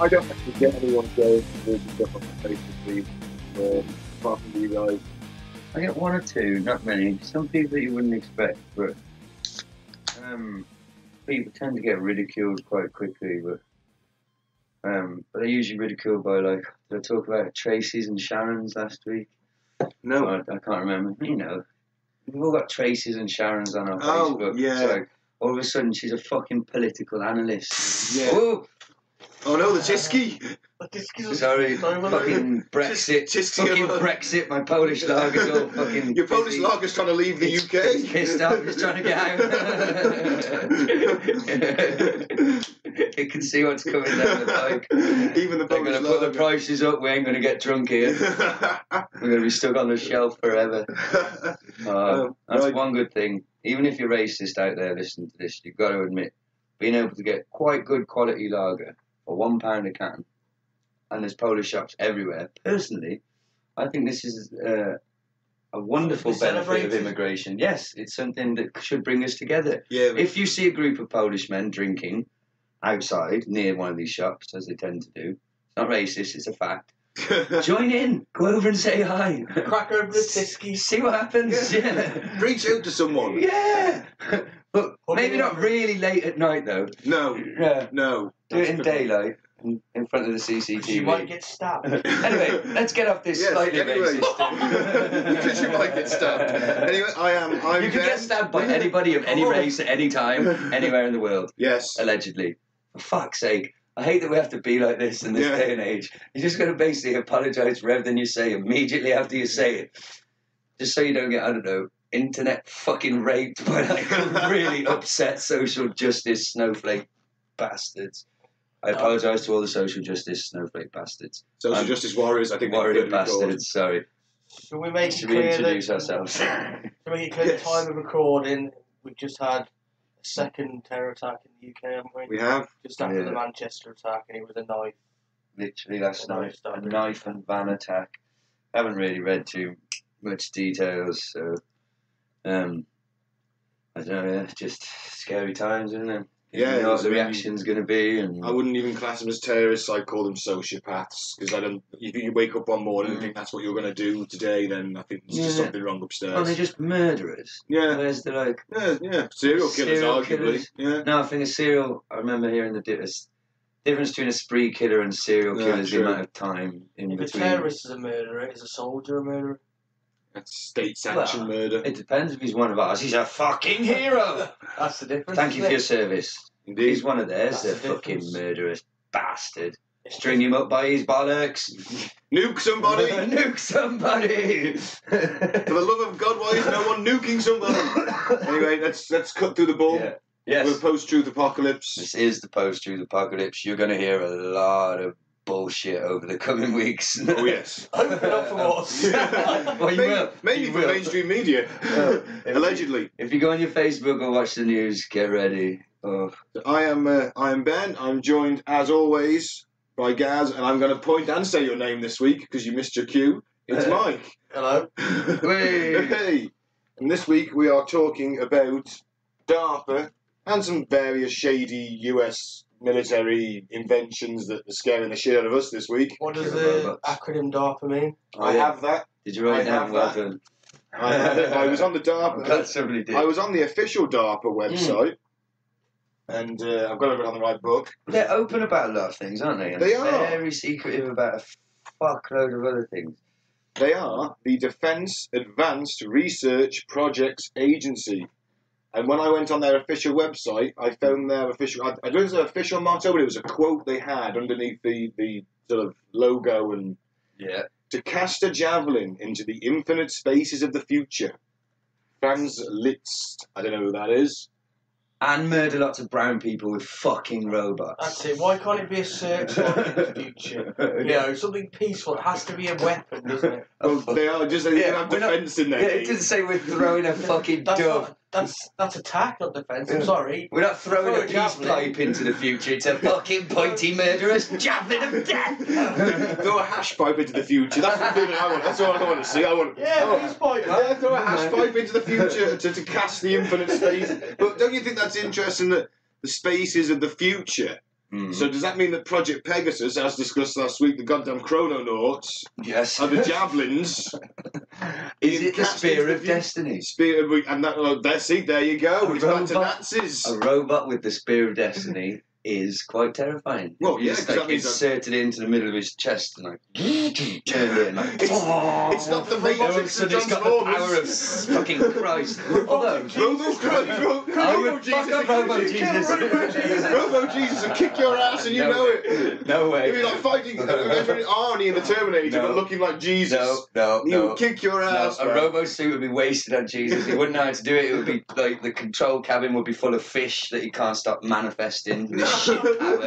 I don't actually get anyone going to do the stuff on the Facebook feed, apart from you guys. I get one or two, not many. Some people that you wouldn't expect, but people tend to get ridiculed quite quickly. But they're usually ridiculed by, like, did I talk about Tracy's and Sharon's last week? No. I can't remember. You know, we've all got Tracy's and Sharon's on our Facebook. Yeah. It's like, all of a sudden she's a fucking political analyst. Yeah. Whoa! Oh no, the Tisky! Sorry, fucking Brexit. Fucking Brexit, my Polish lager's all fucking... Your Polish lager's trying to leave the UK? It's pissed off, it's trying to get out. It can see what's coming down the pike. Even the They're Polish going to put the prices up, we ain't going to get drunk here. We're going to be stuck on the shelf forever. That's right. one good thing. Even if you're racist out there listening to this, you've got to admit, being able to get quite good quality lager for £1 a can, and there's Polish shops everywhere. Personally, I think this is a wonderful benefit of immigration. Yes, it's something that should bring us together. Yeah, if you see a group of Polish men drinking outside near one of these shops, as they tend to do, it's not racist, it's a fact. Join in, go over and say hi. Crack open the Tisky. See what happens. Yeah. Reach out to someone. Yeah. But maybe not really late at night though. No. Yeah. No. Do it in daylight in front of the CCTV. You might get stabbed. Anyway, let's get off this slightly racist. Because you might get stabbed. Anyway, I'm you can get stabbed by anybody of any race at any time, anywhere in the world. Yes. Allegedly. For fuck's sake. I hate that we have to be like this in this day and age. You're just going to basically apologise for everything you say immediately after you say it. Just so you don't get, I don't know, internet fucking raped by like really upset social justice snowflake bastards. I apologise to all the social justice snowflake bastards. Social justice warriors, I think. Warrior bastards, sorry. Should we make it Should clear we introduce ourselves? Should we make it clear the time of recording? We've just had a second terror attack in the UK, haven't we? We have. Just after the Manchester attack, and it was a knife. Literally last night, a knife and van attack. Haven't really read too much details, so I don't know. Yeah, just scary times, isn't it? Yeah, you know what the reaction's going to be, and I wouldn't even class them as terrorists. I'd call them sociopaths, because I don't. If you wake up one morning and think that's what you're going to do today, then I think there's just something wrong upstairs. Oh, they're just murderers. Yeah, whereas they're like serial killers, arguably. Yeah. No, I think a serial. I remember hearing the difference between a spree killer and serial killer is the amount of time in between. If a terrorist is a murderer, is a soldier a murderer? That's state-sanctioned murder. It depends if he's one of ours. He's a fucking hero. That's the difference. Thank you for your service. Indeed. He's one of theirs, the fucking murderous bastard. String him up by his bollocks. Nuke somebody! Nuke somebody! For the love of God, why is no one nuking somebody? Anyway, let's cut through the ball. Yeah. Yes. With post-truth apocalypse. This is the post-truth apocalypse. You're going to hear a lot of bullshit over the coming weeks. Oh yes. Open up for us. Well, you will. Mainly You for will. mainstream media. Allegedly. If you go on your Facebook or watch the news, get ready. Oh. I am Ben. I'm joined, as always, by Gaz, and I'm going to point and say your name this week because you missed your cue. It's Mike. Hello. Hey. And this week we are talking about DARPA and some various shady US military inventions that are scaring the shit out of us this week. What does the acronym DARPA mean? I have that. Did you write it down? Well done. I was on the DARPA. I'm glad somebody did. I was on the official DARPA website, and I've got it on the right book. They're open about a lot of things, aren't they? And They are. very secretive about a fuckload of other things. They are the Defence Advanced Research Projects Agency. And when I went on their official website, I found their official... I don't know if it was their official motto, but it was a quote they had underneath the sort of logo and... Yeah. To cast a javelin into the infinite spaces of the future. Franz Liszt. I don't know who that is. and murder lots of brown people with fucking robots. That's it. Why can't it be a searchlight in the future? You know, something peaceful. It has to be a weapon, doesn't it? Well, they are just they Yeah, have we're not- defence in there. Yeah, it didn't say we're throwing a fucking dove. That's attack, not defence. I'm sorry. We're not throwing Throw a a peace javelin. pipe into the future. It's a fucking pointy murderous javelin of death. Throw a hash pipe into the future. That's the thing I want. That's all I want to see. I want. Yeah, peace pipe, man. Yeah, throw a hash pipe into the future to cast the infinite space. But don't you think that's interesting that the spaces of the future? Mm. So does that mean that Project Pegasus, as discussed last week, the goddamn chrononauts, Yes. are the javelins? Is it the cast spear into of the destiny? Spear, and that, there you go. A It's back to robot. Nazis. A robot with the spear of destiny is quite terrifying. Well, You yeah, just, 'cause like, that means insert it into the middle of his chest and like turn it and like. It's not the All of a Matrix sudden and it's got the power of Transformers. fucking Christ. Although, Robo Jesus. Robo Jesus will kick your ass and you No. know it. No way. It'd be like fighting Arnie in the Terminator, No. but looking like Jesus. No. He would kick your ass. A man. robo suit would be wasted on Jesus. He wouldn't know how to do it. It would be like the control cabin would be full of fish that he can't stop manifesting with shit power.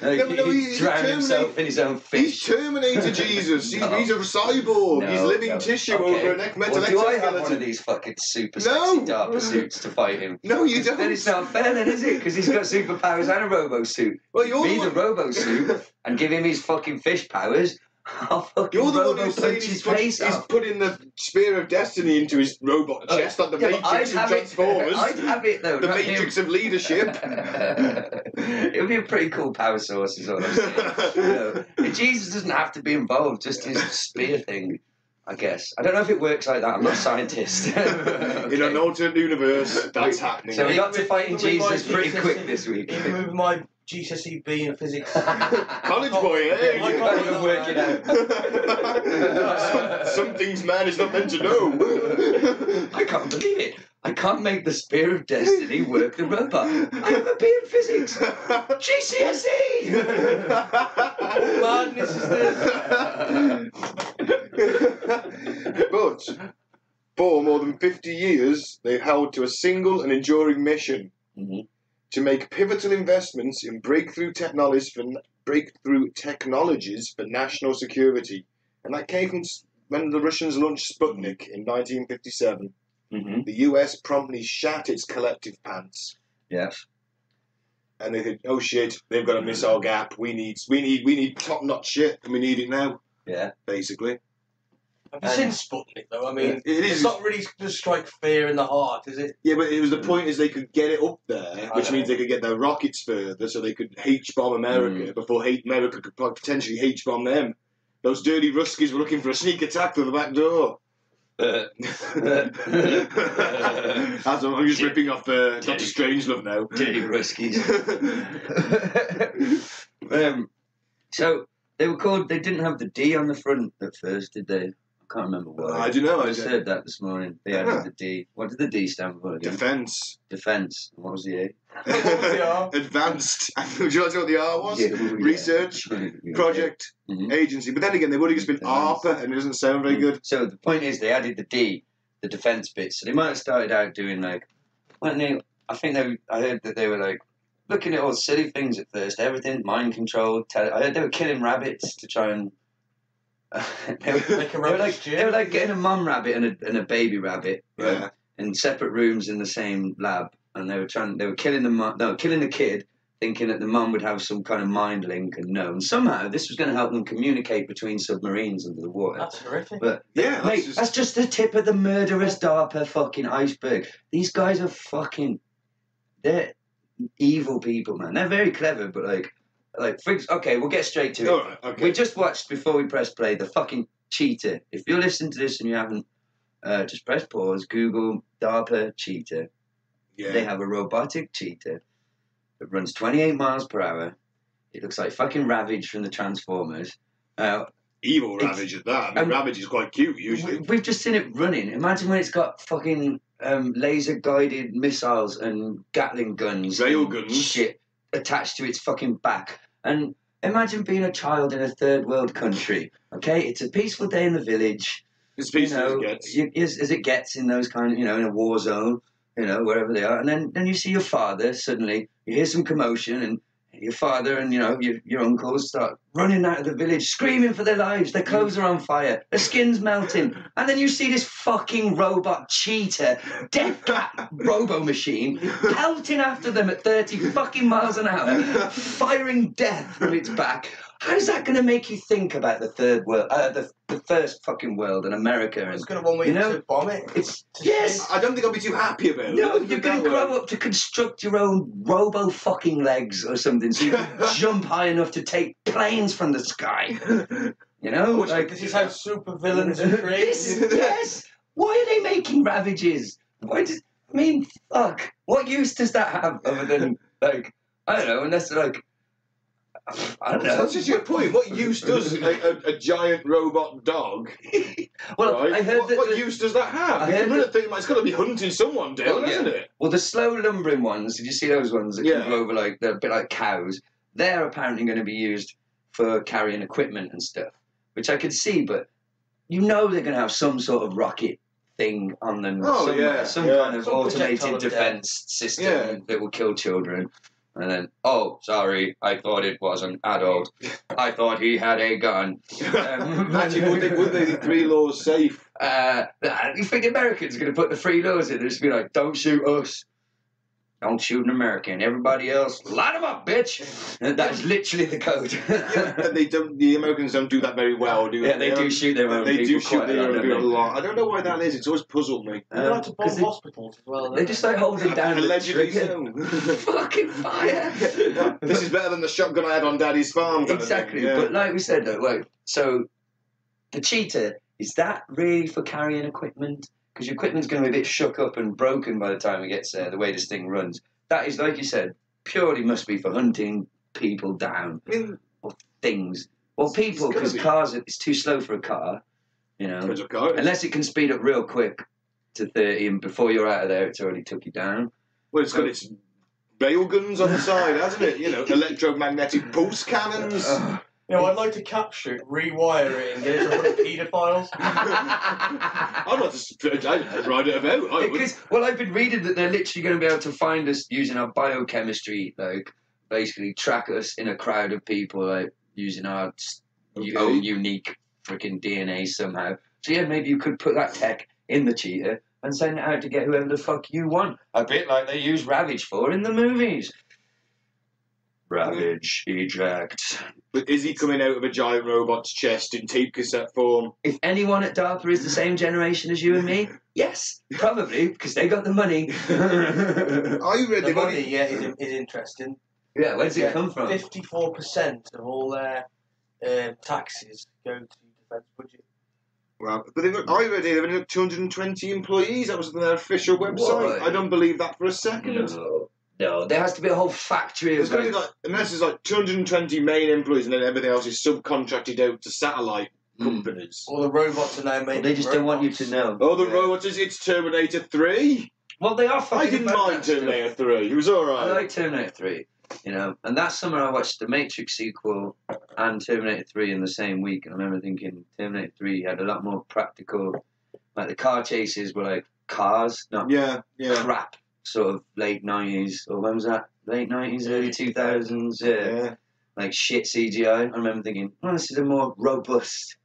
Like, No, but no, he'd he's drown himself in his own He's fish. Terminator Jesus. He's a cyborg. No, He's living no. tissue Okay. over a metal Well, do I have one of exoskeleton. these fucking super No. sexy DARPA suits to fight him? No, you don't. Then it's not fair, then, is it? Because he's got superpowers and a robo suit. Well, you're Me, the the one. robo suit, and give him his fucking fish powers. I'll fucking You're the one robo who's saying punch his he's face off. putting the spear of destiny into his robot chest, like the Yeah, but Matrix and Transformers. I'd have it though. The not Matrix him. of leadership. It would be a pretty cool power source, is all I'm saying. You know, Jesus doesn't have to be involved, just his spear thing, I guess. I don't know if it works like that, I'm not a scientist. In an alternate universe, that's happening. So we got to fighting Even with my Jesus pretty GCSE quick this week. Even with my GCSE B in physics. College boy, eh? I You can't can't even work it out. Some things man is not meant to know. I can't believe it. I can't make the spear of destiny work the robot. I have a B in physics. GCSE! What madness is this? But for more than 50 years, they've held to a single and enduring mission Mhm. to make pivotal investments in breakthrough technologies for national security. And that came from when the Russians launched Sputnik in 1957. Mhm. The US promptly shat its collective pants. Yes. And they think, oh shit, they've got a missile gap. We need top-notch shit, and we need it now. Yeah. Basically. Have you seen Sputnik though? I mean, It is. it's not really to strike fear in the heart, is it? Yeah, but it was the point is they could get it up there, which I means they could get their rockets further, so they could H-bomb America before America could potentially H-bomb them. Those dirty Ruskies were looking for a sneak attack through the back door. I'm just ripping off Dr. Strangelove now. Dirty Ruskies. So they didn't have the D on the front at first, did they? I can't remember why. I don't know. I just heard that this morning. They added the D. What did the D stand for again? Defence. Defence. And what was the A? What was the R? Advanced. Would you like to know what the R was? Yeah. Research, project, Mhm. agency. But then again, they would have just been ARPA, and it doesn't sound very good. So the point is, they added the D, the defence bit. So they might have started out doing like, I heard that they were like looking at all silly things at first. Everything mind control. I heard they were killing rabbits to try and. They were like getting a mum rabbit and a baby rabbit, right? Yeah. In separate rooms in the same lab, and they were killing killing the kid, thinking that the mum would have some kind of mind link and know, and somehow this was going to help them communicate between submarines under the water. That's horrific. But Yeah, mate, that's just the tip of the murderous DARPA fucking iceberg. These guys are they're evil people, man. They're very clever, but okay, we'll get straight to it. All right, okay. We just watched, before we press play, the fucking cheetah. If you're listening to this and you haven't, just press pause, Google DARPA cheetah. Yeah. They have a robotic cheetah that runs 28 miles per hour. It looks like fucking Ravage from the Transformers. Evil It's- Ravage at that. I mean, Ravage is quite cute, usually. We've just seen it running. Imagine when it's got fucking laser-guided missiles and Gatling guns. Rail and guns. shit attached to its fucking back. And imagine being a child in a third world country. Okay, it's a peaceful day in the village. As peaceful as it gets. As it gets in those kind of, in a war zone. you know, wherever they are, and then you see your father suddenly. You hear some commotion, and your father and, you know, your uncles start running out of the village, screaming for their lives. Their clothes are on fire, their skin's melting, and then you see this fucking robot cheetah, death cat robo machine, pelting after them at 30 fucking miles an hour, firing death from its back. How's that going to make you think about the third world, the first fucking world and America? It's And going to want me to bomb it. it's yes. I don't think I'll be too happy about it. No, you're going to grow up to construct your own robo fucking legs or something, so you can jump high enough to take planes from the sky. You know, like This is how super villains are created. yes. Why are they making Ravages? I mean, fuck. What use does that have other than like I don't know? Unless like I don't know. That's just your point. What use does a giant robot dog? Well, right? I heard that. What use does that have? I heard It's got to be hunting someone down, Well, yeah. isn't it? Well, the slow lumbering ones, did you see those ones that can go over like, they're a bit like cows? They're apparently going to be used for carrying equipment and stuff, which I could see, but you know they're going to have some sort of rocket thing on them. Oh, somewhere, some yeah. kind of Some automated projectile defense system Yeah. that will kill children. And then, oh, sorry, I thought it was an adult. I thought he had a gun. Actually, would they the three laws safe? You think the Americans are going to put the three laws in? They're just be like, don't shoot us. Don't shoot an American. Everybody else, light them up, bitch. And that's literally the code. And they don't. The Americans don't do that very well, do they? Yeah, they do shoot their own They people do shoot quite a their lot, own don't people a they? lot. I don't know why that is. It's always puzzled me. They like to bomb 'cause hospitals as well. They're just like holding down the Allegedly trigger. so. Fucking fire. This is better than the shotgun I had on Daddy's farm. kind of Exactly. thing, yeah. But like we said, though, like, so the cheetah, is that really for carrying equipment? Because your equipment's going to be a bit shook up and broken by the time it gets there, the way this thing runs. That is, like you said, purely must be for hunting people down. I mean, Or things. Or people, gotta because be. cars, it's too slow for a car, you know. because of cars. Unless it can speed up real quick to 30, and before you're out of there, it's already took you down. Well, it's got its rail guns on the side, hasn't it? You know, electromagnetic pulse cannons. You know, I'd like to capture it, rewire it, and get it to hunt paedophiles. I'd like to I'd ride it about. I would. Because, well, I've been reading that they're literally going to be able to find us using our biochemistry, like, basically track us in a crowd of people, like, using our own unique freaking DNA somehow. So, yeah, maybe you could put that tech in the cheetah and send it out to get whoever the fuck you want. A bit like they use Ravage for in the movies. Ravage, eject. But is he coming out of a giant robot's chest in tape cassette form? If anyone at DARPA is the same generation as you and me, yes, probably, because they got the money. I read The money, yeah, is interesting. Yeah, where does it come from? 54% of all their taxes go to the defence budget. Well, but I read they've only got 220 employees. That was on their official website. What? I don't believe that for a second. No, there has to be a whole factory There's of going to be like, unless there's like 220 main employees and then everything else is subcontracted out to satellite companies. All the robots are now making Well, they just don't want you to know. Oh, the robots, it's Terminator 3. Well, they are fucking I didn't about mind that stuff. Terminator 3. It was alright. I like Terminator 3, you know. And that summer I watched the Matrix sequel and Terminator 3 in the same week. And I remember thinking Terminator 3 had a lot more practical, like the car chases were like cars, not Yeah. crap, sort of late 90s, or when was that? Late 90s, early 2000s, Yeah. like shit CGI. I remember thinking, oh, this is a more robust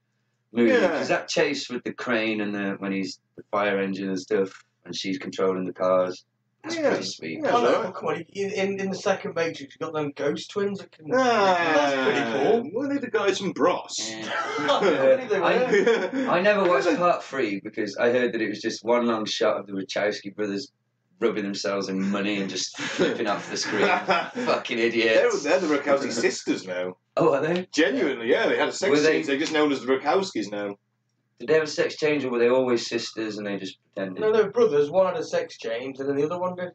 movie. Yeah. Because that chase with the crane and when he's the fire engine and stuff, and she's controlling the cars, that's Yeah. pretty sweet. Yeah. Oh, no, right. come on, in the second Matrix, you got them ghost twins that can... Ah, That's pretty cool. Well, they're the guys from Bros. I believe they were. I never watched part 3 because I heard that it was just one long shot of the Wachowski brothers rubbing themselves in money and just flipping off the screen. Fucking idiots. They're the Rakowski sisters now. Oh, are they? Genuinely, yeah. They had a sex Were they- change. They're just known as the Rakowskis now. Did they have a sex change or were they always sisters and they just pretended? No, they were brothers. One had a sex change, and then the other one did.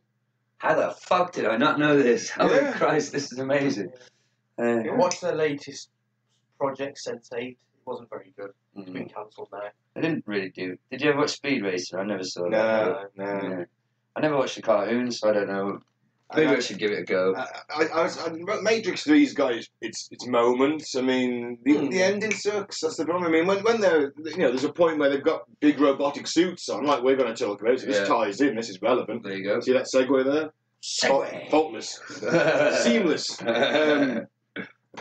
How the fuck did I not know this? Oh Yeah. my Christ, this is amazing. I watched their latest project, Sense8. It wasn't very good. It's been Mm. cancelled now. I didn't really do. Did you ever watch Speed Racer? I never saw that. No. Yeah. I never watched the cartoons, so I don't know. Maybe I should give it a go. Matrix 3's got its moments. I mean, the ending sucks. That's the problem. I mean, when they're, there's a point where they've got big robotic suits on, like we're going to talk about. So this ties in. This is relevant. There you go. See that segue there? Segue. Faultless, seamless.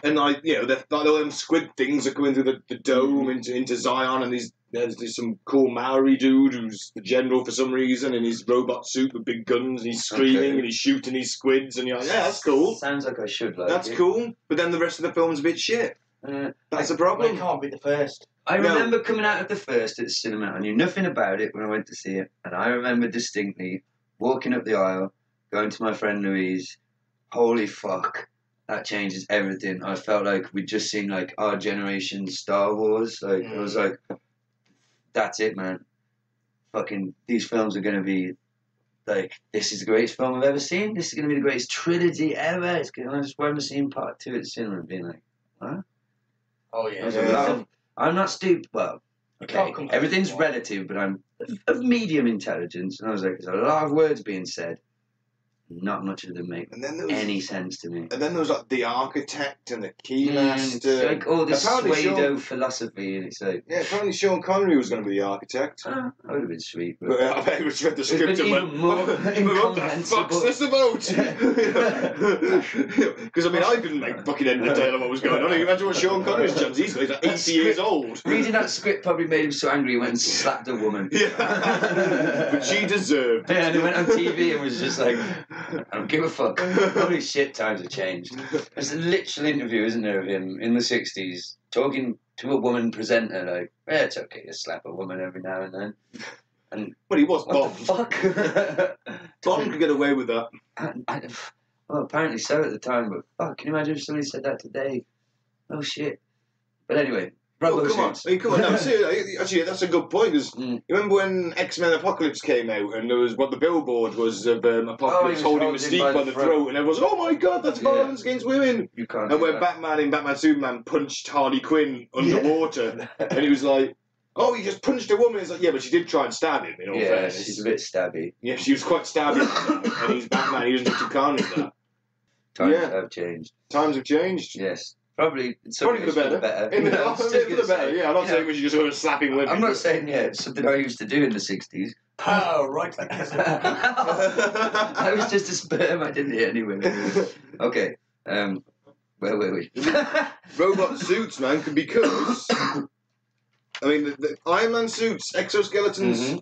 And all them squid things are coming through the dome into Zion, and there's some cool Maori dude who's the general for some reason in his robot suit with big guns, and he's screaming and he's shooting these squids, and you're like, yeah, that's cool. Sounds like I should like That's it. cool, but then the rest of the film's a bit shit. That's the problem. It can't be the first. I remember coming out of the first at the cinema. I knew nothing about it when I went to see it, and I remember distinctly walking up the aisle, going to my friend Louise. Holy fuck. That changes everything. I felt like we'd just seen like our generation's Star Wars. Like I was like, that's it, man. Fucking these films are gonna be like, this is the greatest film I've ever seen. This is gonna be the greatest trilogy ever. I just remember seeing part 2 at the cinema and being like, huh? Oh yeah. I'm not stupid. Well, okay, everything's relative, but I'm of medium intelligence, and I was like, there's a lot of words being said. Not much of them make any sense to me. And then there was like the architect and the keymaster. It's like all this pseudo philosophy, and it's like apparently Sean Connery was going to be the architect. That would have been sweet. But I bet he read the script and went, more "What the fuck's this about?" Because I mean, I couldn't make fucking end of tail of what was going on. You imagine what Sean Connery's done. He's like 80 years old. Reading that script probably made him so angry he went and slapped a woman. Yeah, but she deserved it. Yeah, and he went on TV and was just like, I don't give a fuck. Holy shit, times have changed. There's a literal interview, isn't there, of him in the 60s talking to a woman presenter, like, yeah, it's okay to slap a woman every now and then. And well, he was Bond. Fuck. Bond could get away with that. Well, apparently so at the time, but fuck, can you imagine if somebody said that today? Oh shit. But anyway. Oh, come on. No, seriously, actually, that's a good point, because you remember when X-Men Apocalypse came out, and there was what the billboard was of Apocalypse holding Mystique by the throat, and everyone was, oh my god, that's violence against women! You can't. And when Batman in Batman Superman punched Harley Quinn underwater, and he was like, oh, he just punched a woman. It's like, yeah, but she did try and stab him, in all fairness. She's a bit stabby. Yeah, she was quite stabby. And he's Batman, he doesn't have to count with that. Times have changed. Times have changed. Yes. Probably for the better. For the better, yeah. I'm not saying we should just go slapping women. I'm not saying, it's something I used to do in the 60s. Oh, right. I was just a sperm, I didn't hit any women. Okay, where were we? Robot suits, man, because... I mean, the Iron Man suits, exoskeletons,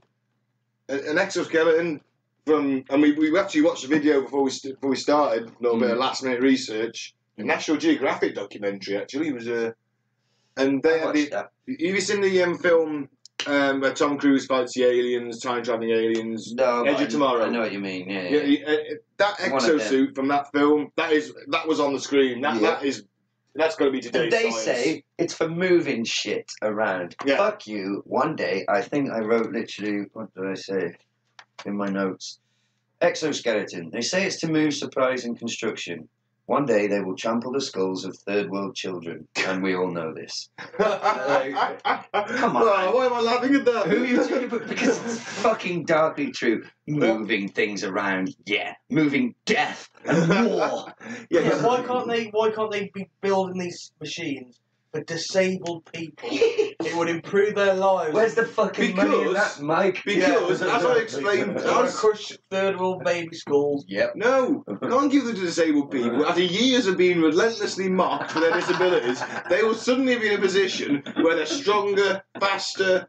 an exoskeleton from... And we actually watched the video before we started, a little bit of last-minute research. A National Geographic documentary, actually. It was and they had the. Have you seen the film where Tom Cruise fights the aliens, time-traveling aliens? No, Edge of Tomorrow. I know what you mean. Yeah. That exosuit from that film, that was on the screen. That's got to be today's They science. say it's for moving shit around. Yeah. Fuck you. One day, I think I wrote literally. What did I say in my notes? Exoskeleton. They say it's to move supplies and construction. One day they will trample the skulls of third world children, and we all know this. Come on. Why am I laughing at that? Who are you talking about? Because it's fucking darkly true. Moving things around, moving death and war. Yeah, why can't they be building these machines for disabled people? It would improve their lives. Where's the fucking money in that, Mike? Because, as I explained... I want to crush third world baby schools. Yep. No, can't give them to disabled people. After years of being relentlessly mocked for their disabilities, they will suddenly be in a position where they're stronger, faster...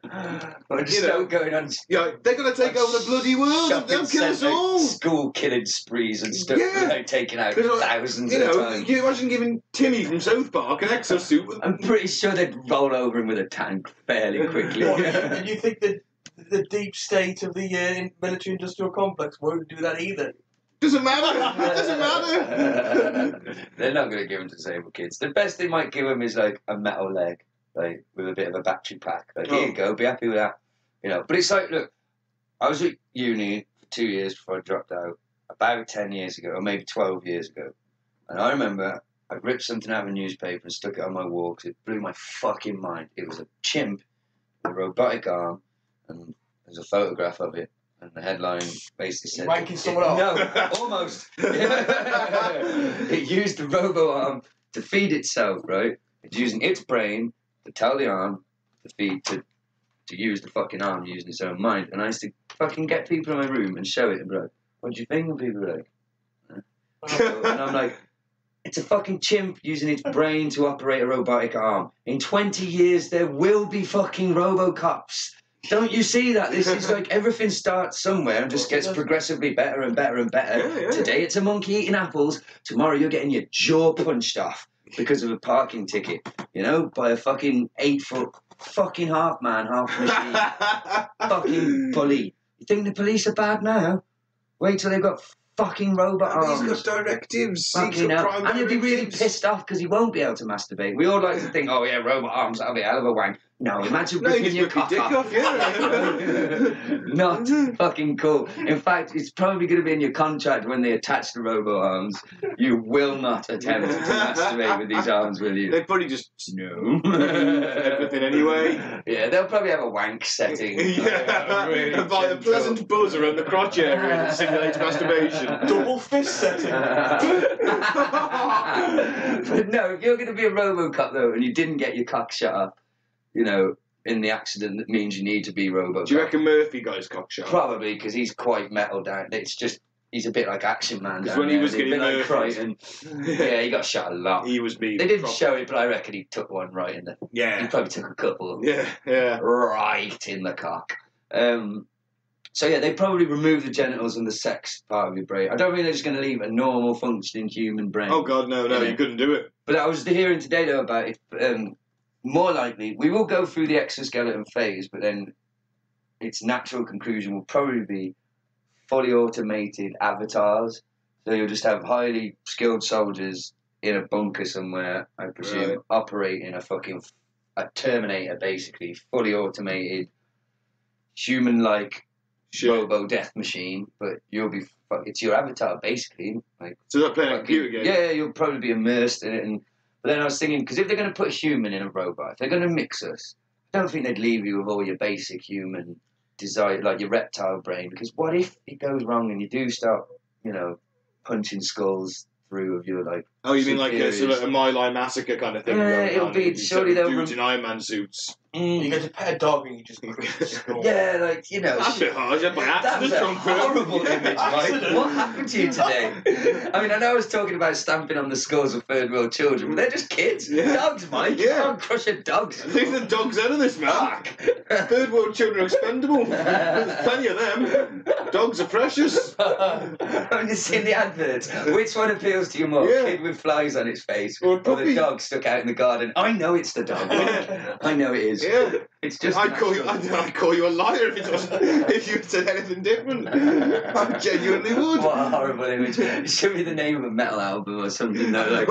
going on... Yeah, they're going to take over the bloody world. They'll kill us all. School killing sprees and stuff. Taking out thousands at a time. Can you imagine giving Timmy from South Park an exosuit? I'm pretty sure they'd roll over him with a tank fairly quickly. And you think that the deep state of the military-industrial complex won't do that either? Doesn't matter. Doesn't matter. They're not going to give them to disabled kids. The best they might give them is like a metal leg, like with a bit of a battery pack. Like, here you go, be happy with that. But it's like, look, I was at uni for 2 years before I dropped out, about 10 years ago, or maybe 12 years ago, and I remember I ripped something out of a newspaper and stuck it on my wall because it blew my fucking mind. It was a chimp with a robotic arm, and there's a photograph of it. And the headline basically said... Wanking someone up? No, almost. It used the robo-arm to feed itself, right? It's using its brain to tell the arm to feed, to use the fucking arm using its own mind. And I used to fucking get people in my room and show it and be like, what do you think? And people were like... And I'm like, it's a fucking chimp using its brain to operate a robotic arm. In 20 years, there will be fucking Robocops. Don't you see that? This is like everything starts somewhere and just gets progressively better and better and better. Yeah, yeah. Today it's a monkey eating apples. Tomorrow you're getting your jaw punched off because of a parking ticket. You know, by a fucking 8-foot fucking half man, half machine. Fucking bully. You think the police are bad now? Wait till they've got fucking robot arms. He's got directives. Fucking hell. And he'll be really pissed off because he won't be able to masturbate. We all like to think, oh yeah, robot arms, that'll be a hell of a wank. No, imagine ripping your cock off. Not fucking cool. In fact, it's probably going to be in your contract when they attach the robot arms. You will not attempt to masturbate with these arms, will you? They probably just everything anyway. Yeah, they'll probably have a wank setting. Yeah, Really and by a gentle. pleasant buzz around the crotch area that simulates masturbation. Double fist setting. But no, if you're going to be a Robocop though, and you didn't get your cock shut up, you know, in the accident that means you need to be Robocop. Do you reckon Murphy got his cock shot? Probably, because he's quite metal down. It's just, he's a bit like Action Man. Because Down when he there. was He's a getting bit like Murphy, Crichton. Yeah, he got shot a lot. he was being They didn't proper. show it, but I reckon he took one right in the... He Yeah, probably took a couple. yeah. Right in the cock. So yeah, they probably remove the genitals and the sex part of your brain. I don't think they're just going to leave a normal functioning human brain. Oh God, no, Yeah. you couldn't do it. But I was hearing today though about it. More likely, we will go through the exoskeleton phase, but then its natural conclusion will probably be fully automated avatars. So you'll just have highly skilled soldiers in a bunker somewhere, I presume, Right. operating a Terminator, basically, fully automated, human-like Shit. robo death machine. But you'll be it's your avatar, basically. Like, So they're playing a fucking- computer game. yeah, you'll probably be immersed in it. But then I was thinking, because if they're going to put a human in a robot, if they're going to mix us, I don't think they'd leave you with all your basic human desire, like your reptile brain. Because what if it goes wrong and you do start, you know, punching skulls through of your like? Oh, you mean like a sort of superiors? a My Lai massacre kind of thing? Yeah, going it'll on, be- and you surely set they'll dudes in Iron Man suits. You get to pet a dog and you just crush the skull. Yeah, like you know. That's a bit harsh. By That was accident, a Trump. horrible image, Mike. Accident. What happened to you today? I mean, I know I was talking about stamping on the skulls of third world children, but they're just kids. Yeah. Dogs, Mike. Yeah. You can't crush a dog's Leave the dogs out of this, man. Fuck. Third world children are expendable. There's plenty of them. Dogs are precious. I've just seen the adverts. Which one appeals to you more? Yeah. Kid with flies on its face Or a or the puppy. dog stuck out in the garden? I know it's the dog. Yeah. I know it is. Yeah. It's just I'd call you. natural. I'd call you a liar if it wasn't. If you had said anything different. I genuinely would. What a horrible image. It should be the name of a metal album or something, though. Like,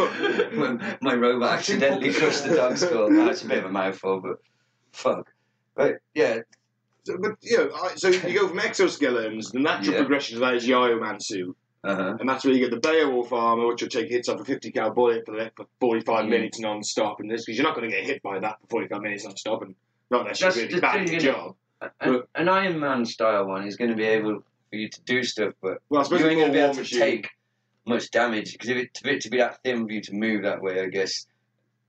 when my robot accidentally crushed the dog's skull. That's a bit of a mouthful, but fuck. But yeah, So, but so you go from exoskeletons. The natural Yeah. progression to that is your Iron Man suit, uh-huh. and that's where you get the Beowulf armor, which will take hits off a 50 cal bullet for 45 Mm. minutes non-stop. And this because you're not going to get hit by that for 45 minutes non-stop, and not unless That's you're really the bad at thing, your innit? job. An Iron Man style one is going to be able for you to do stuff, but Well, I suppose you ain't more going to be able War to Machine. take much damage because for it to be that thin for you to move that way, I guess.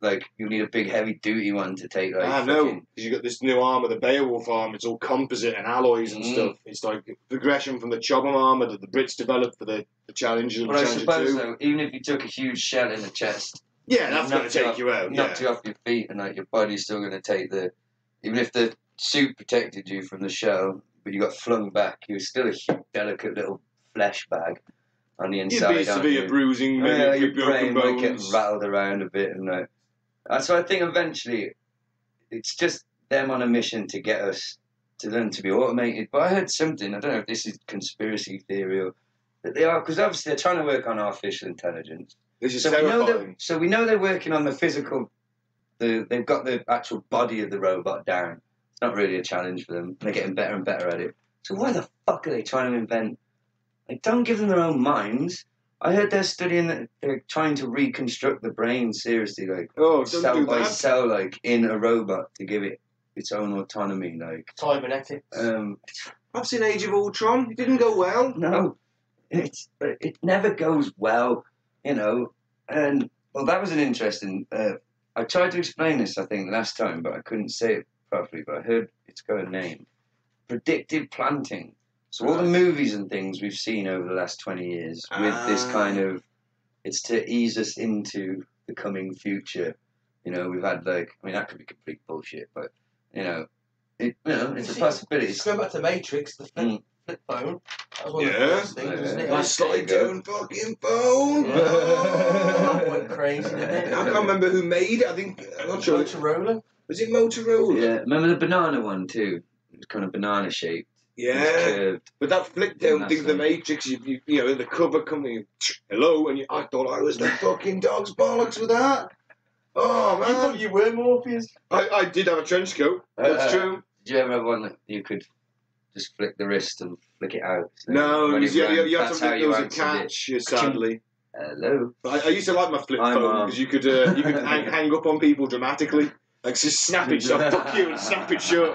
Like you need a big heavy duty one to take. Like I know, fucking- because you got this new armor, the Beowulf armor. It's all composite and alloys and Mm. stuff. It's like progression from the Chobham armor that the Brits developed for the Challenger and But I Challenger suppose 2. though, even if you took a huge shell in the chest, Yeah, that's going to knocked you take off- you out. knocked Yeah. you off your feet, and like your body's still going to take the. Even if the suit protected you from the shell, but you got flung back, you were still a huge, delicate little flesh bag on the You'd inside. be aren't severe you? bruising, Yeah, maybe a your few brain broken might get bones. rattled around a bit, and so I think eventually it's just them on a mission to get us to them to be automated. But I heard something, I don't know if this is conspiracy theory or that they are, because obviously they're trying to work on artificial intelligence. This is So we know terrifying. we know they're working on the physical. They've got the actual body of the robot down. It's not really a challenge for them. They're getting better and better at it. So why the fuck are they trying to invent? Like, don't give them their own minds. I heard they're studying that they're trying to reconstruct the brain seriously, like Oh, don't cell do by that. cell, like in a robot to give it its own autonomy. Like, Cybernetics. I've seen Age of Ultron. It didn't go well. No, it never goes well, you know. And well, that was an interesting. I tried to explain this, I think, last time, but I couldn't say it properly. But I heard it's got a name: predictive planting. So all the movies and things we've seen over the last 20 years with this kind of, it's to ease us into the coming future. You know, we've had like, I mean, that could be complete bullshit, but you know, it's a possibility. Just going back to Matrix, the flip phone. That was one of the Yeah. first things, wasn't it? My There slide you go. down fucking phone. That went crazy, didn't it? I can't remember who made it. I think I'm not sure. Motorola. Was it Motorola? Yeah, remember the banana one too? It was kind of banana shaped. Yeah. Curved. But that flick down That's thing of the right. Matrix, you know, in the cover coming, hello, and I thought I was the fucking dog's bollocks with that. Oh You thought man, you were Morpheus? I did have a trench coat. That's true. Did you ever have one that you could just flick the wrist and flick it out? So No, when it you ran, have to that's how think you there was a answered it. catch. Sadly, Hello. but I used to like my flip I'm, phone because you could hang up on people dramatically. Like just snap it shut, fuck you, and snap it shut.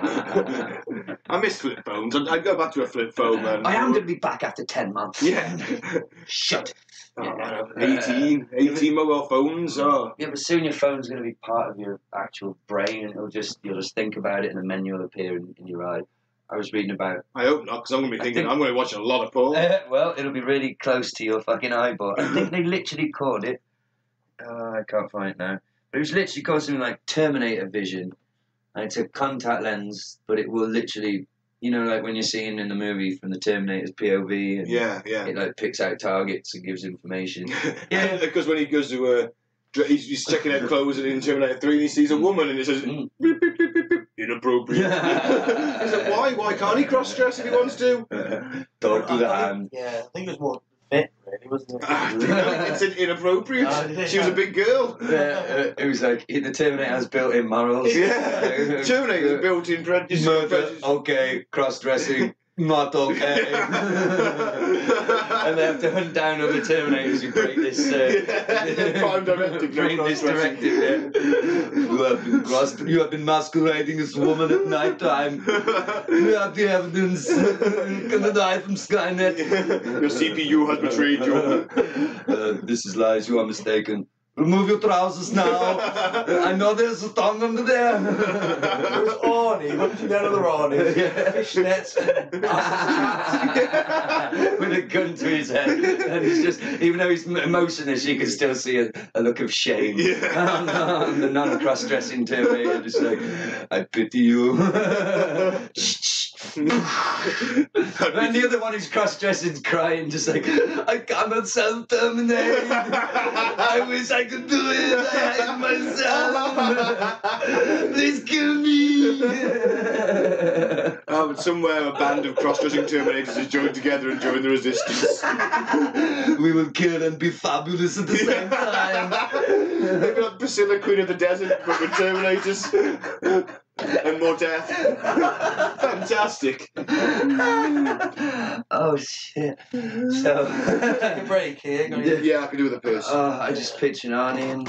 I miss flip phones. I'd go back to a flip phone, man. I am going to be back after 10 months. Yeah. Shut. Oh, man, 18 mobile phones. Oh. Yeah, but soon your phone's going to be part of your actual brain, and you'll just think about it, and the menu will appear in your eye. I was reading about. I hope not, because I'm going to be thinking think- I'm going to be watching a lot of porn. Well, it'll be really close to your fucking eyeball. I think they literally called it. I can't find it now. But it was literally called something like Terminator Vision, and it's a contact lens, but it will literally, you know, like when you're seeing in the movie from the Terminator's POV, and Yeah. it like picks out targets and gives information. Yeah, because when he goes to he's checking out clothes in Terminator 3 and he sees a woman and it says Mm. beep, beep, beep, beep, beep, inappropriate. He's like, why? Why can't he cross dress if he wants to? Don't do that. I think it was more fit, really, wasn't it? It said inappropriate. Did it? She was a big girl. Yeah, it was like the Terminator has built-in morals. Yeah. Terminator's built in prejudice. Murder, okay. Cross-dressing, not okay. And they have to hunt down other Terminators who break this. Prime directive. break this directive. Yeah. You have been masquerading as a woman at night time. You have the evidence. Gonna die from Skynet. Your CPU has betrayed you. This is lies. You are mistaken. Remove your trousers now. I know there's a tongue under there. It was Arnie, hunting down other Arnie. Fishnets and With a gun to his head. And he's just, even though he's emotionless, you can still see a look of shame. Yeah. And the non-cross-dressing Terminator just like, I pity you. And the other one who's cross-dressing crying, just like, I cannot self-terminate. I wish I could do it. I hate myself. Please kill me. But somewhere a band of cross-dressing Terminators has joined together and joined the resistance. We will kill and be fabulous at the same time. Maybe like Priscilla, Queen of the Desert, but with Terminators. And more death. Fantastic. Oh shit. So take a break here. Yeah, I can do with a purse. I just picture Arnie in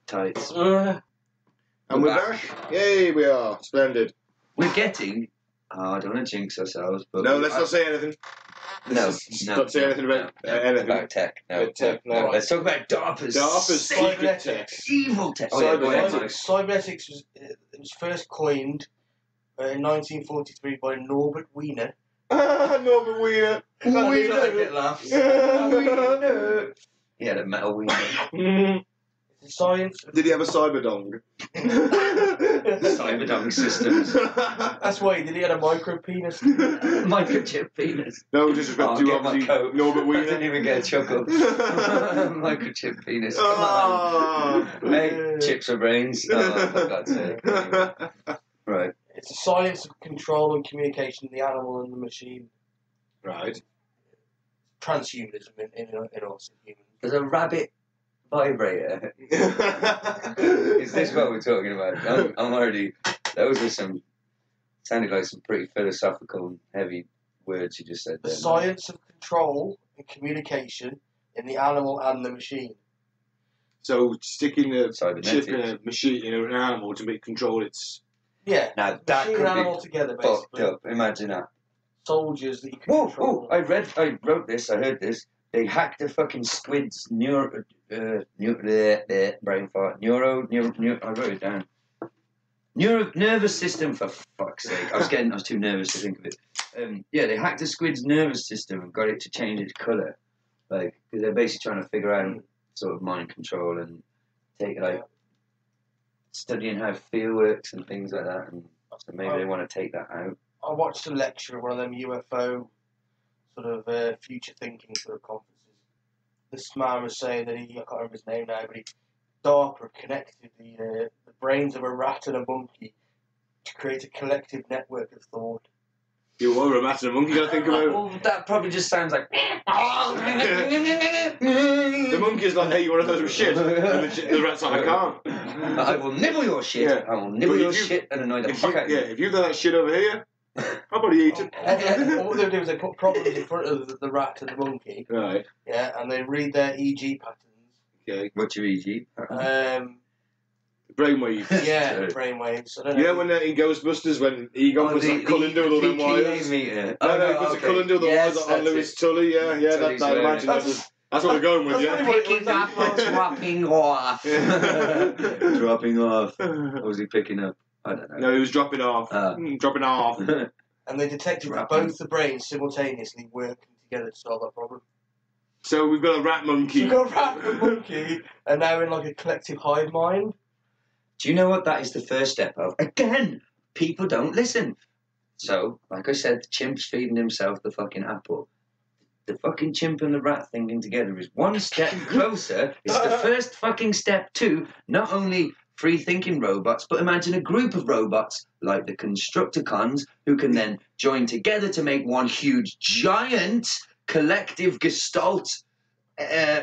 tights. And we're back. Yay, we are. Splendid. We're getting. Oh, I don't want to jinx ourselves, but No, let's not say anything. No, Don't say anything about anything. about tech. No, About tech, no. Let's talk about DARPA's. DARPA's secret Cybernetics. tech. Evil tech. Oh, yeah, go ahead, Mike. Cybernetics was first coined in 1943 by Norbert Wiener. Norbert Wiener. Get laughs. He had a metal wing. It's science. Did he have a cyberdong? Cyberdong systems. That's why he had a micro penis. Microchip penis. No disrespect Oh, to get my obviously coat. Norbert I didn't Wiener. even get a chuckle. Microchip penis. Come on. Hey, chips or brains? Oh, for God's sake. Right. It's a science of control and communication in the animal and the machine. Right. Transhumanism in us humans. There's a rabbit vibrator. Is this what we're talking about? I'm already. Those are some. Sounded like some pretty philosophical and heavy words you just said The there. science of control and communication in the animal and the machine. So sticking a Cybernetics. chip in a machine, in an animal to make control its. Yeah. Now that Machine could and animal be together, fucked basically. up. Imagine that. soldiers that you can Whoa, control. I wrote this, I heard this. They hacked a fucking squid's brain fart. I wrote it down. Nervous system, for fuck's sake. I was too nervous to think of it. Yeah, they hacked a squid's nervous system and got it to change its colour. Like, because they're basically trying to figure out sort of mind control and studying how fear works and things like that. And so maybe they want to take that out. I watched a lecture at one of them UFO sort of future thinking sort of conferences. This man was saying that I can't remember his name now, but DARPA connected the brains of a rat and a monkey to create a collective network of thought. You were a rat and a monkey, gotta think about. Well, that probably just sounds like. The monkey's like, hey, you want to throw some shit? And the rat's like, I can't. I will nibble your shit. Yeah. I will nibble your shit and annoy the fuck out of you. Yeah, if you've done that shit over here, I'll probably eat it. What they do is they put problems in front of the rat and the monkey. Right. Yeah, and they read their EG patterns. Okay. What's your EG? Brainwaves. Yeah, brainwaves. I don't know. Yeah, when in Ghostbusters, when Egon was like culling with all them wires. No, it was culling with all the wires on Lewis Tully. Yeah, that I imagine that's what we're going with. Yeah. Picking up or dropping off. Dropping off. What was he picking up? I don't know. No, he was dropping off. Dropping off. And they detected that both the brains simultaneously working together to solve that problem. So we've got a rat monkey. So we've got a rat and a monkey, and now in like a collective hive mind. Do you know what that is the first step of? Again, people don't listen. So, like I said, the chimp's feeding himself the fucking apple. The fucking chimp and the rat thinking together is one step closer. It's the first fucking step to not only free-thinking robots, but imagine a group of robots like the Constructicons who can then join together to make one huge, giant, collective gestalt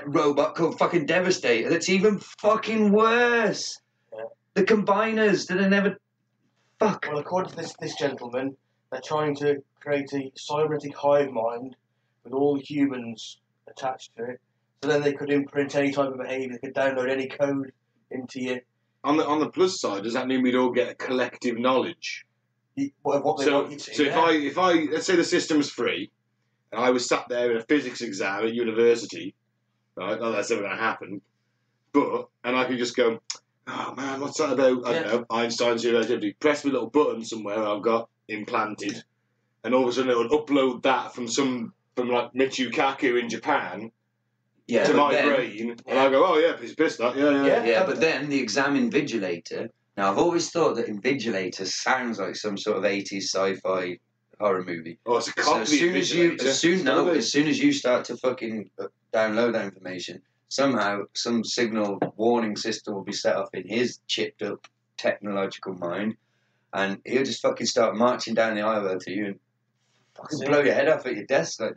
robot called fucking Devastator that's even fucking worse. The combiners that are never... Fuck. Well, according to this gentleman, they're trying to create a cybernetic hive mind with all humans attached to it, so then they could imprint any type of behaviour, they could download any code into you. On the plus side, does that mean we'd all get a collective knowledge? What they want you to. So if I let's say the system's free, and I was sat there in a physics exam at university, right? Not that's ever going to happen, and I could just go, oh man, what's that about? I don't know, Einstein's relativity. Press my little button somewhere I've got implanted, and all of a sudden it would upload that from like Michio Kaku in Japan to my brain, and I go, oh yeah, he's pissed that, yeah. But then the exam invigilator. Now I've always thought that invigilator sounds like some sort of 80s sci-fi horror movie. Oh, it's a So copy. as soon as you start to fucking download that information, somehow some signal warning system will be set off in his chipped up technological mind, and he'll just fucking start marching down the aisle to you and fucking blow your head off at your desk like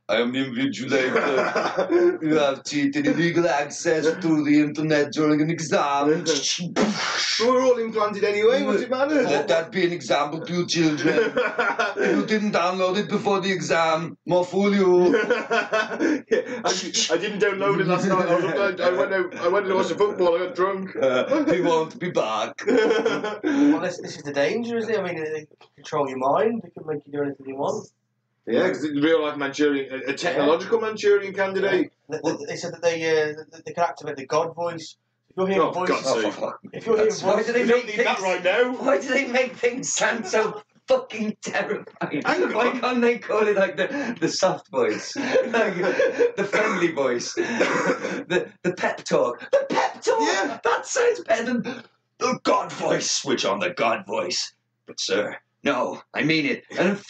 I am the invigilator. You have cheated illegal access to the internet during an exam. We're all implanted anyway, what's it matter? Let that be an example to your children. If you didn't download it before the exam, more fool you. I didn't download it last night. I went to watch the football. I got drunk. He won't be back. Well, this is the danger, isn't it? I mean, they can control your mind. They can make you do anything you want. Yeah, because it's real life Manchurian, a technological Manchurian candidate. Yeah. They said that they can activate the God voice. If you're hearing voices, if you're hearing voices, why do they don't need that right now. Why do they make things sound so fucking terrifying? Why can't they call it like the soft voice, like the friendly voice, the pep talk? The pep talk. Yeah. That sounds better than the God voice. Switch on the God voice. But sir, no, I mean it. And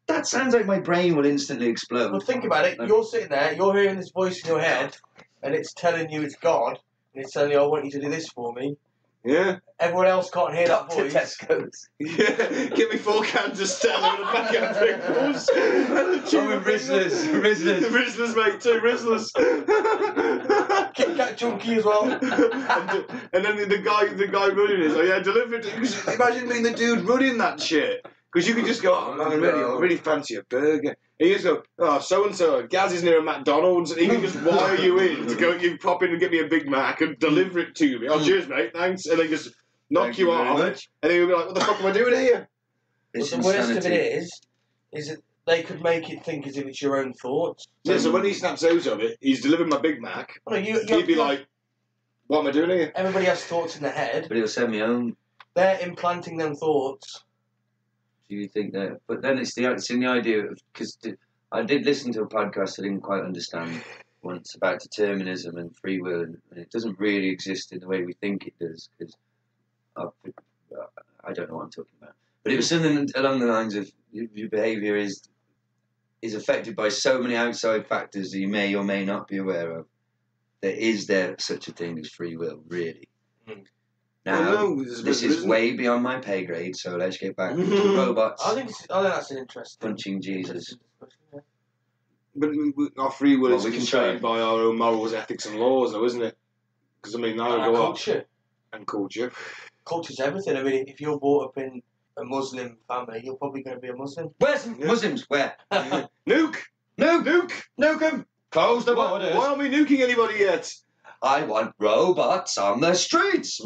that sounds like my brain will instantly explode. Well, think about it. You're sitting there, you're hearing this voice in your head, and it's telling you it's God, and it's telling you, I want you to do this for me. Yeah. Everyone else can't hear that Dr. voice. Tesco's. Yeah. Give me 4 cans of Stella and a packet of Pringles. Oh, with Rizzlers. Rizzlers, mate, 2 Rizzlers. Kit Kat Chunky as well. and then the guy running it, so yeah, deliver it. Imagine being the dude running that shit. Because you could just go, oh man, I really fancy a burger. And you just go, oh, so-and-so, Gaz is near a McDonald's, and he can just wire you in to go, you pop in and get me a Big Mac and deliver it to me. Oh, cheers, mate, thanks. And then just knock you off. And then you'll be like, what the fuck am I doing here? Well, the worst of it is, is it they could make it think as if it's your own thoughts. Yeah, so when he snaps out of it, he's delivering my Big Mac. Well, no, He'd be like, what am I doing here? everybody has thoughts in their head. But he'll send me home. They're implanting them thoughts. Do you think that? But then it's in the idea of, because I did listen to a podcast I didn't quite understand once about determinism and free will, and it doesn't really exist in the way we think it does. Because I don't know what I'm talking about. But it was something along the lines of your behaviour is affected by so many outside factors that you may or may not be aware of. Is there such a thing as free will, really? Mm. Now, this is way beyond my pay grade, so let's get back to robots I think that's an interesting. punching Jesus. Yeah. But our free will is We can constrained by our own morals, ethics, and laws, though, isn't it? Because I mean, now And go up culture. and culture. Culture's everything. I mean, if you're brought up in a Muslim family, you're probably going to be a Muslim. Where's Muslims? Where? Nuke, nuke. Nuke 'em! Close the Why borders! aren't we nuking anybody yet? I want robots on the streets!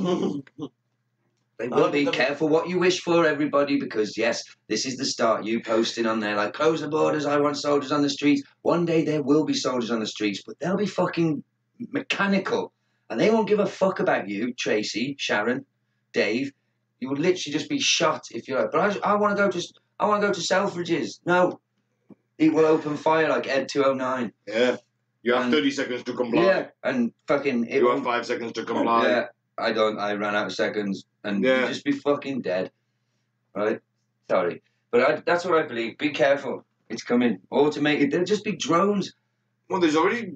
They will be careful what you wish for, everybody, because yes, this is the start. You posting on there like, close the borders, I want soldiers on the streets. One day there will be soldiers on the streets, but they'll be fucking mechanical. And they won't give a fuck about you, Tracy, Sharon, Dave. You would literally just be shot if you're like, but I want to go to Selfridges. No. It will open fire like Ed 209. Yeah. You have 30 seconds to comply. Yeah, and fucking... You have 5 seconds to comply. Yeah, I ran out of seconds, and you'd just be fucking dead. Right? Sorry. But that's what I believe. Be careful. It's coming. Automated. There'll just be drones. Well, there's already...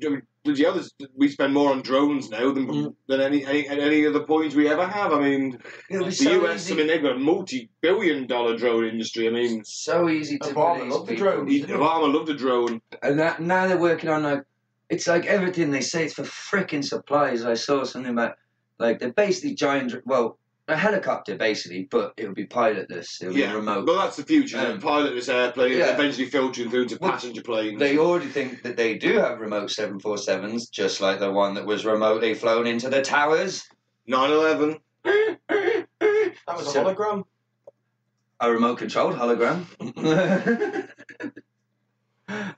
we spend more on drones now than any other point we ever have. I mean, It'll be the so US, easy. I mean, they've got a multi-billion-dollar drone industry. I mean... So easy to Obama police loved the people. drones. Obama loved a drone. And now they're working on, like... It's like everything they say. It's for frickin' supplies. I saw something about... Like, they're basically giant... Well, a helicopter, basically, but it'll be pilotless. It'll be remote. Well, that's the future. Pilotless airplane, eventually filtering through to passenger planes. They already think that they do have remote 747s, just like the one that was remotely flown into the towers. 9/11. That was a hologram. A remote-controlled hologram.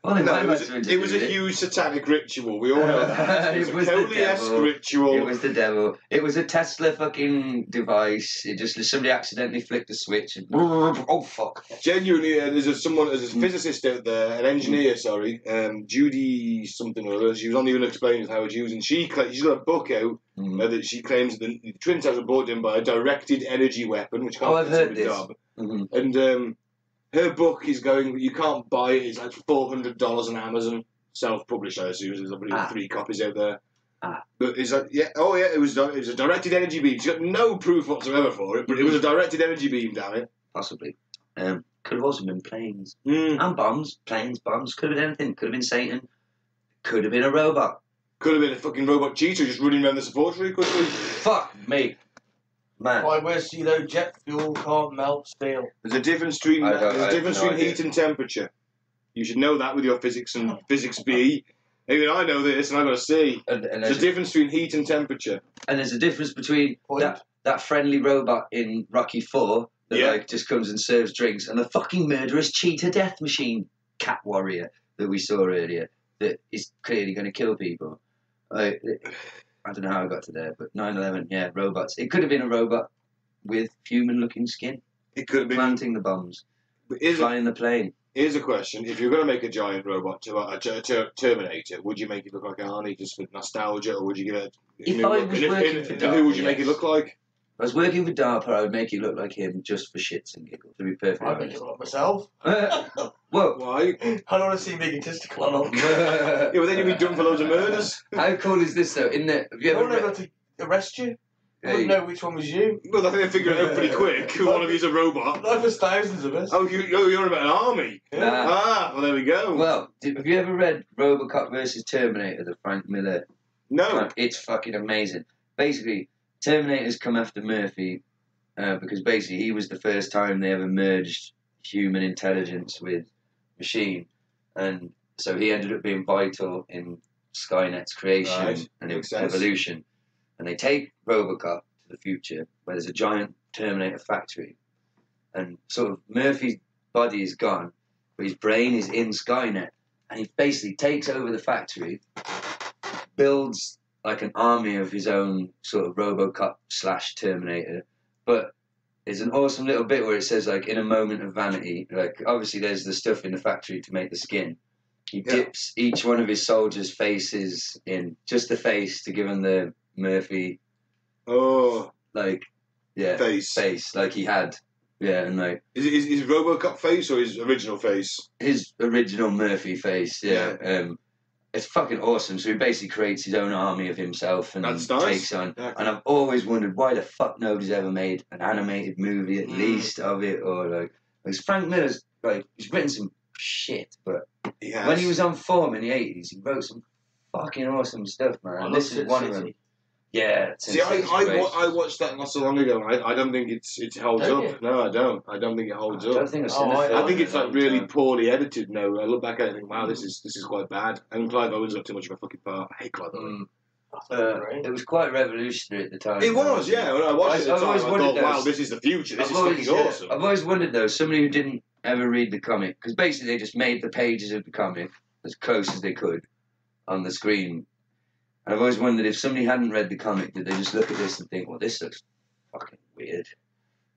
Well, it was a huge satanic ritual. We all know that. It was a Cody-esque ritual. It was the devil. It was a Tesla fucking device. It just somebody accidentally flicked a switch and oh fuck. Genuinely, there's a physicist out there, an engineer, sorry, Judy something or other. She was on the Unexplained how it's used, and she's got a book out that she claims that the Twin Towers were brought in by a directed energy weapon, which can't I've heard this. And her book is going. You can't buy it. It's like $400 on Amazon, self-published. I assume there's already 3 copies out there. But it's like, it was a directed energy beam. She's got no proof whatsoever for it, but it was a directed energy beam. Damn it. Possibly. Could have also been planes and bombs. Planes, bombs. Could have been anything. Could have been Satan. Could have been a robot. Could have been a fucking robot cheetah just running around the support tree. Could have. Fuck me. Man. Why, where's jet fuel can't melt steel? There's a difference between heat and temperature. You should know that with your physics and physics B. Even I know this, and I've got to see. And there's a difference between heat and temperature. And there's a difference between that friendly robot in Rocky 4 that just comes and serves drinks, and the fucking murderous cheetah death machine cat warrior that we saw earlier that is clearly going to kill people. I don't know how I got to there, but 9/11, robots. It could have been a robot with human-looking skin. It could have been planting the bombs, flying the plane. Here's a question: if you're going to make a giant robot, a Terminator, would you make it look like Arnie just for nostalgia, or would you give it a new look? Who would you make it look like? If I was working for DARPA, I would make it look like him just for shits and giggles, to be perfectly honest. I'd make it look like myself. Well, why? I don't want to see me egotistical or not. Yeah, but then you'd be done for loads of murders. How cool is this, though? Have you ever able to arrest you. I wouldn't know which one was you. Well, I think they figured it out pretty quick. One of you's a robot. No, there's thousands of us. Oh, you're about an army. Nah. Well, there we go. Well, have you ever read RoboCop versus Terminator, the Frank Miller? No. It's fucking amazing. Basically, Terminator's come after Murphy because basically he was the first time they ever merged human intelligence with machine, and so he ended up being vital in Skynet's creation and evolution. And they take RoboCop to the future where there's a giant Terminator factory, and sort of Murphy's body is gone, but his brain is in Skynet, and he basically takes over the factory, builds like an army of his own sort of RoboCop / Terminator, but there's an awesome little bit where it says like in a moment of vanity, like obviously there's the stuff in the factory to make the skin. He dips each one of his soldiers' faces in, just the face to give him the Murphy face like he had. Yeah, and like is it his RoboCop face or his original face? His original Murphy face, yeah. It's fucking awesome. So he basically creates his own army of himself and takes on. Yeah, and I've always wondered why the fuck nobody's ever made an animated movie at least of it, or like because Frank Miller's like he's written some shit, but when he was on form in the 80s, he wrote some fucking awesome stuff, man. And this is one of them. Yeah. See, I watched that not so long ago. I don't think it holds up. No, I don't. I don't think it holds up. I think it's like really poorly edited now. I look back at it and think, wow, this is quite bad. And Clive Owen's got too much of a fucking part. I hate Clive Owen. It was quite revolutionary at the time. It was, yeah. When I watched it at the time, I thought, wow, this is the future. This is fucking awesome. I've always wondered, though, somebody who didn't ever read the comic, because basically they just made the pages of the comic as close as they could on the screen. And I've always wondered if somebody hadn't read the comic, did they just look at this and think, well, this looks fucking weird,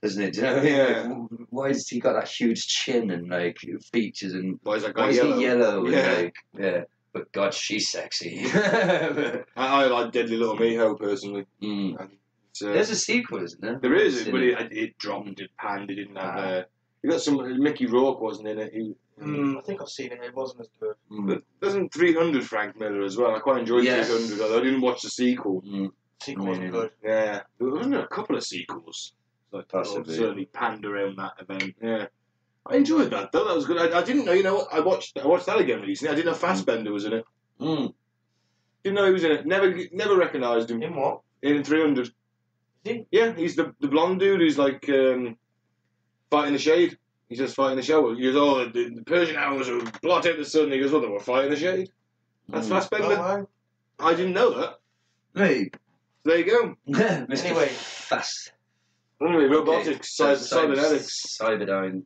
doesn't it? Do you know what I mean? Yeah. Like, why has he got that huge chin and like features and why is he yellow? And, like, but God, she's sexy. I like Deadly Little Me-Ho personally. There's a sequel, isn't there? There is, but it dropped, it panned, it didn't have. You got some Mickey Rourke wasn't in it. I think I've seen it. It wasn't as good. But doesn't 300 Frank Miller as well? I quite enjoyed 300. Although I didn't watch the sequel. Sequel wasn't good. Yeah, there wasn't a couple of sequels. Like possibly certainly panned around that event. Yeah, I enjoyed that though. That was good. I didn't know. You know what? I watched that again recently. I didn't know Fassbender was in it. Didn't know he was in it. Never recognised him. In what? In 300. Is he? Yeah, he's the blonde dude who's like fighting the shade. He's just fighting the show. He goes, oh, the Persian hours will blot out the sun. He goes, well, they were fighting the shade. That's Fassbender. Oh, I didn't know that. Hey. There you go. Anyway. Fast. Anyway, robotics, cybernetics. Cyberdyne.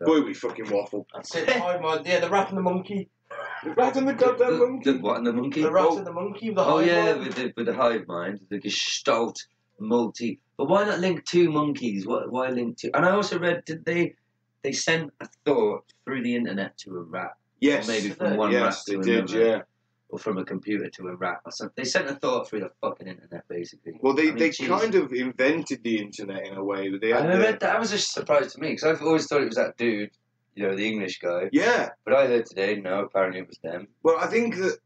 Boy, we fucking waffle. That's it. The rat and the monkey. The rat and the goddamn monkey. The what and the monkey? The rat and the monkey with the hive mind. With the hive mind. The Gestalt multi. But why not link two monkeys? Why link two? And I also read, did they sent a thought through the internet to a rat? Yes. Or maybe from one rat to another. Yes, they did, yeah. Or from a computer to a rat or something. They sent a thought through the fucking internet, basically. Well, they kind of invented the internet in a way. I read that was a surprise to me, because I've always thought it was that dude, you know, the English guy. Yeah. But I heard today, no, apparently it was them. Well, I think that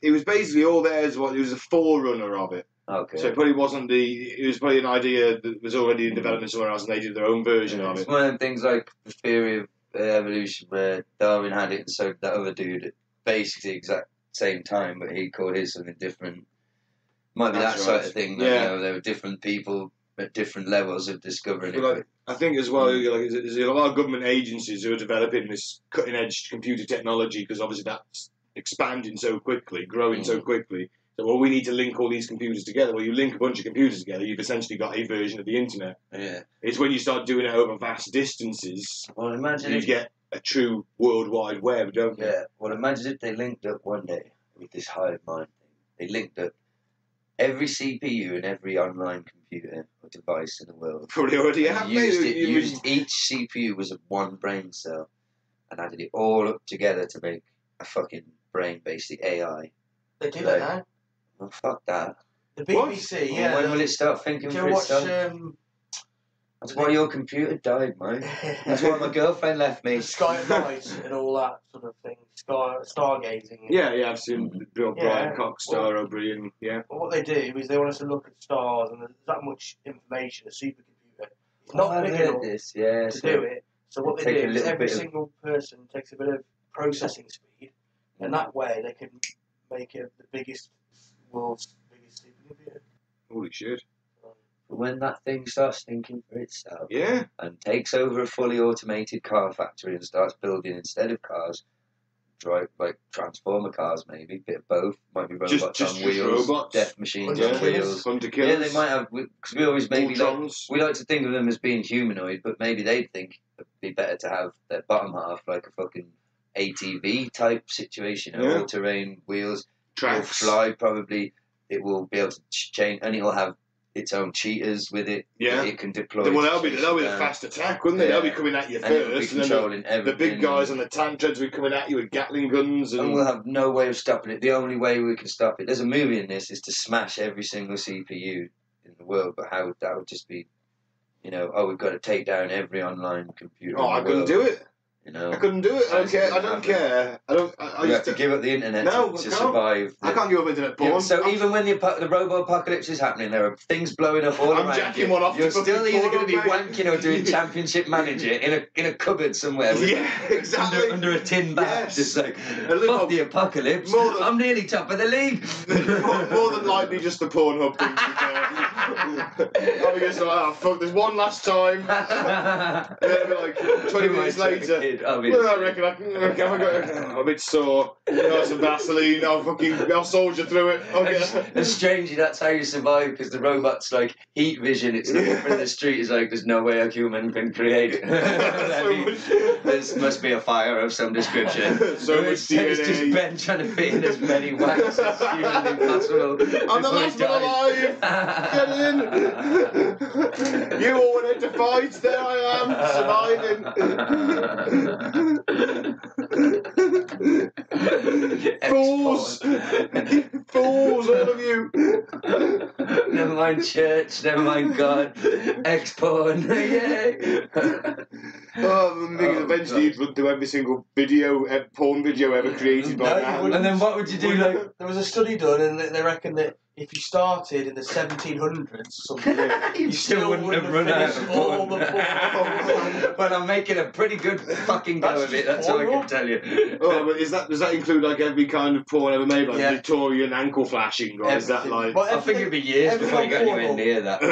it was basically all theirs. It was a forerunner of it. Okay. So it probably wasn't it was probably an idea that was already in development somewhere else and they did their own version of it. It's one of them things like the theory of evolution where Darwin had it and so that other dude at basically the exact same time, but he called his something different. Might be that sort of thing. That, you know, there were different people at different levels of discovering it. Like, I think as well, like, there's a lot of government agencies who are developing this cutting-edge computer technology because obviously that's expanding so quickly, growing so quickly. So, well, we need to link all these computers together. Well, you link a bunch of computers together, you've essentially got a version of the internet. Yeah. It's when you start doing it over vast distances, well, imagine you get a true worldwide web, don't you? Yeah. Well, imagine if they linked up one day with this hive mind thing. They linked up every CPU and every online computer or device in the world. Probably already have. Used each CPU was one brain cell and added it all up together to make a fucking brain, basically AI. They do that now. Well, fuck that. The BBC, yeah. When will it start thinking for itself? That's why your computer died, mate. That's why my girlfriend left me. Sky at Night and all that sort of thing. Stargazing. Yeah, I've seen Bill Brian Cox, Star O'Brien, yeah. Well, what they do is they want us to look at stars and there's that much information, a supercomputer. It's not big enough to do it. So what they do is every single person takes a bit of processing speed and that way they can make it the world's biggest supercomputer. Holy shit. When that thing starts thinking for itself and takes over a fully automated car factory and starts building, instead of cars, like transformer cars, maybe, bit of both, might be robots just on wheels, robots. death machines on wheels. Yeah, they might have, because we always maybe we like to think of them as being humanoid, but maybe they'd think be better to have the bottom half like a fucking ATV type situation, Yeah. all-terrain wheels. Tracks. It'll fly probably. It will be able to change, and it'll have its own cheaters with it. Yeah. That it can deploy. Well, to that'll be chase the you down. fast attack, wouldn't they? Yeah. They'll be coming at you And it'll be first, and then controlling the everything. big guys on the tank treads will be coming at you with Gatling guns, And we'll have no way of stopping it. The only way we can stop it, there's a movie in this, is to smash every single CPU in the world. But how that would just be, we've got to take down every online computer. Oh, I couldn't do it. I couldn't do it. I don't care. I don't care. I You have to give up the internet to survive. I can't give up internet porn. So even when the robo-apocalypse is happening, there are things blowing up all around you. I'm jacking one off. You're still either going to be porn, wanking or doing Championship Manager in a cupboard somewhere. Yeah, exactly. Under a tin bag, Yes. just like, fuck the apocalypse. I'm nearly top of the league. More than likely just the Pornhub thing, to be fair. I'll be just like, fuck, there's one last time. And then it'll be like 20 minutes later. Well, I reckon I'm a bit sore. Some Vaseline. I'll soldier through it. And strangely, that's how you survive, because the robot's like heat vision. It's looking from the street. It's like, there's no way a human can create. There must be a fire of some description. So much DNA. It's just Ben trying to fit in as many wanks as humanly possible. I'm the last one alive. Get in. You all went into fights. There I am, surviving. Fools! Fools, all of you! Never mind church, never mind God. Ex-porn, yay! Eventually you'd run through every single porn video ever created by man. And then what would you do? Like, there was a study done, and they reckon that if you started in the 1700s or something, you still wouldn't have run out of all porn. the porn. But I'm making a pretty good fucking go of it, that's all I can tell you. Oh, but does that include like every kind of porn ever made, like Victorian ankle flashing, or is that like... Well, I think it'd be years before you got anywhere near that.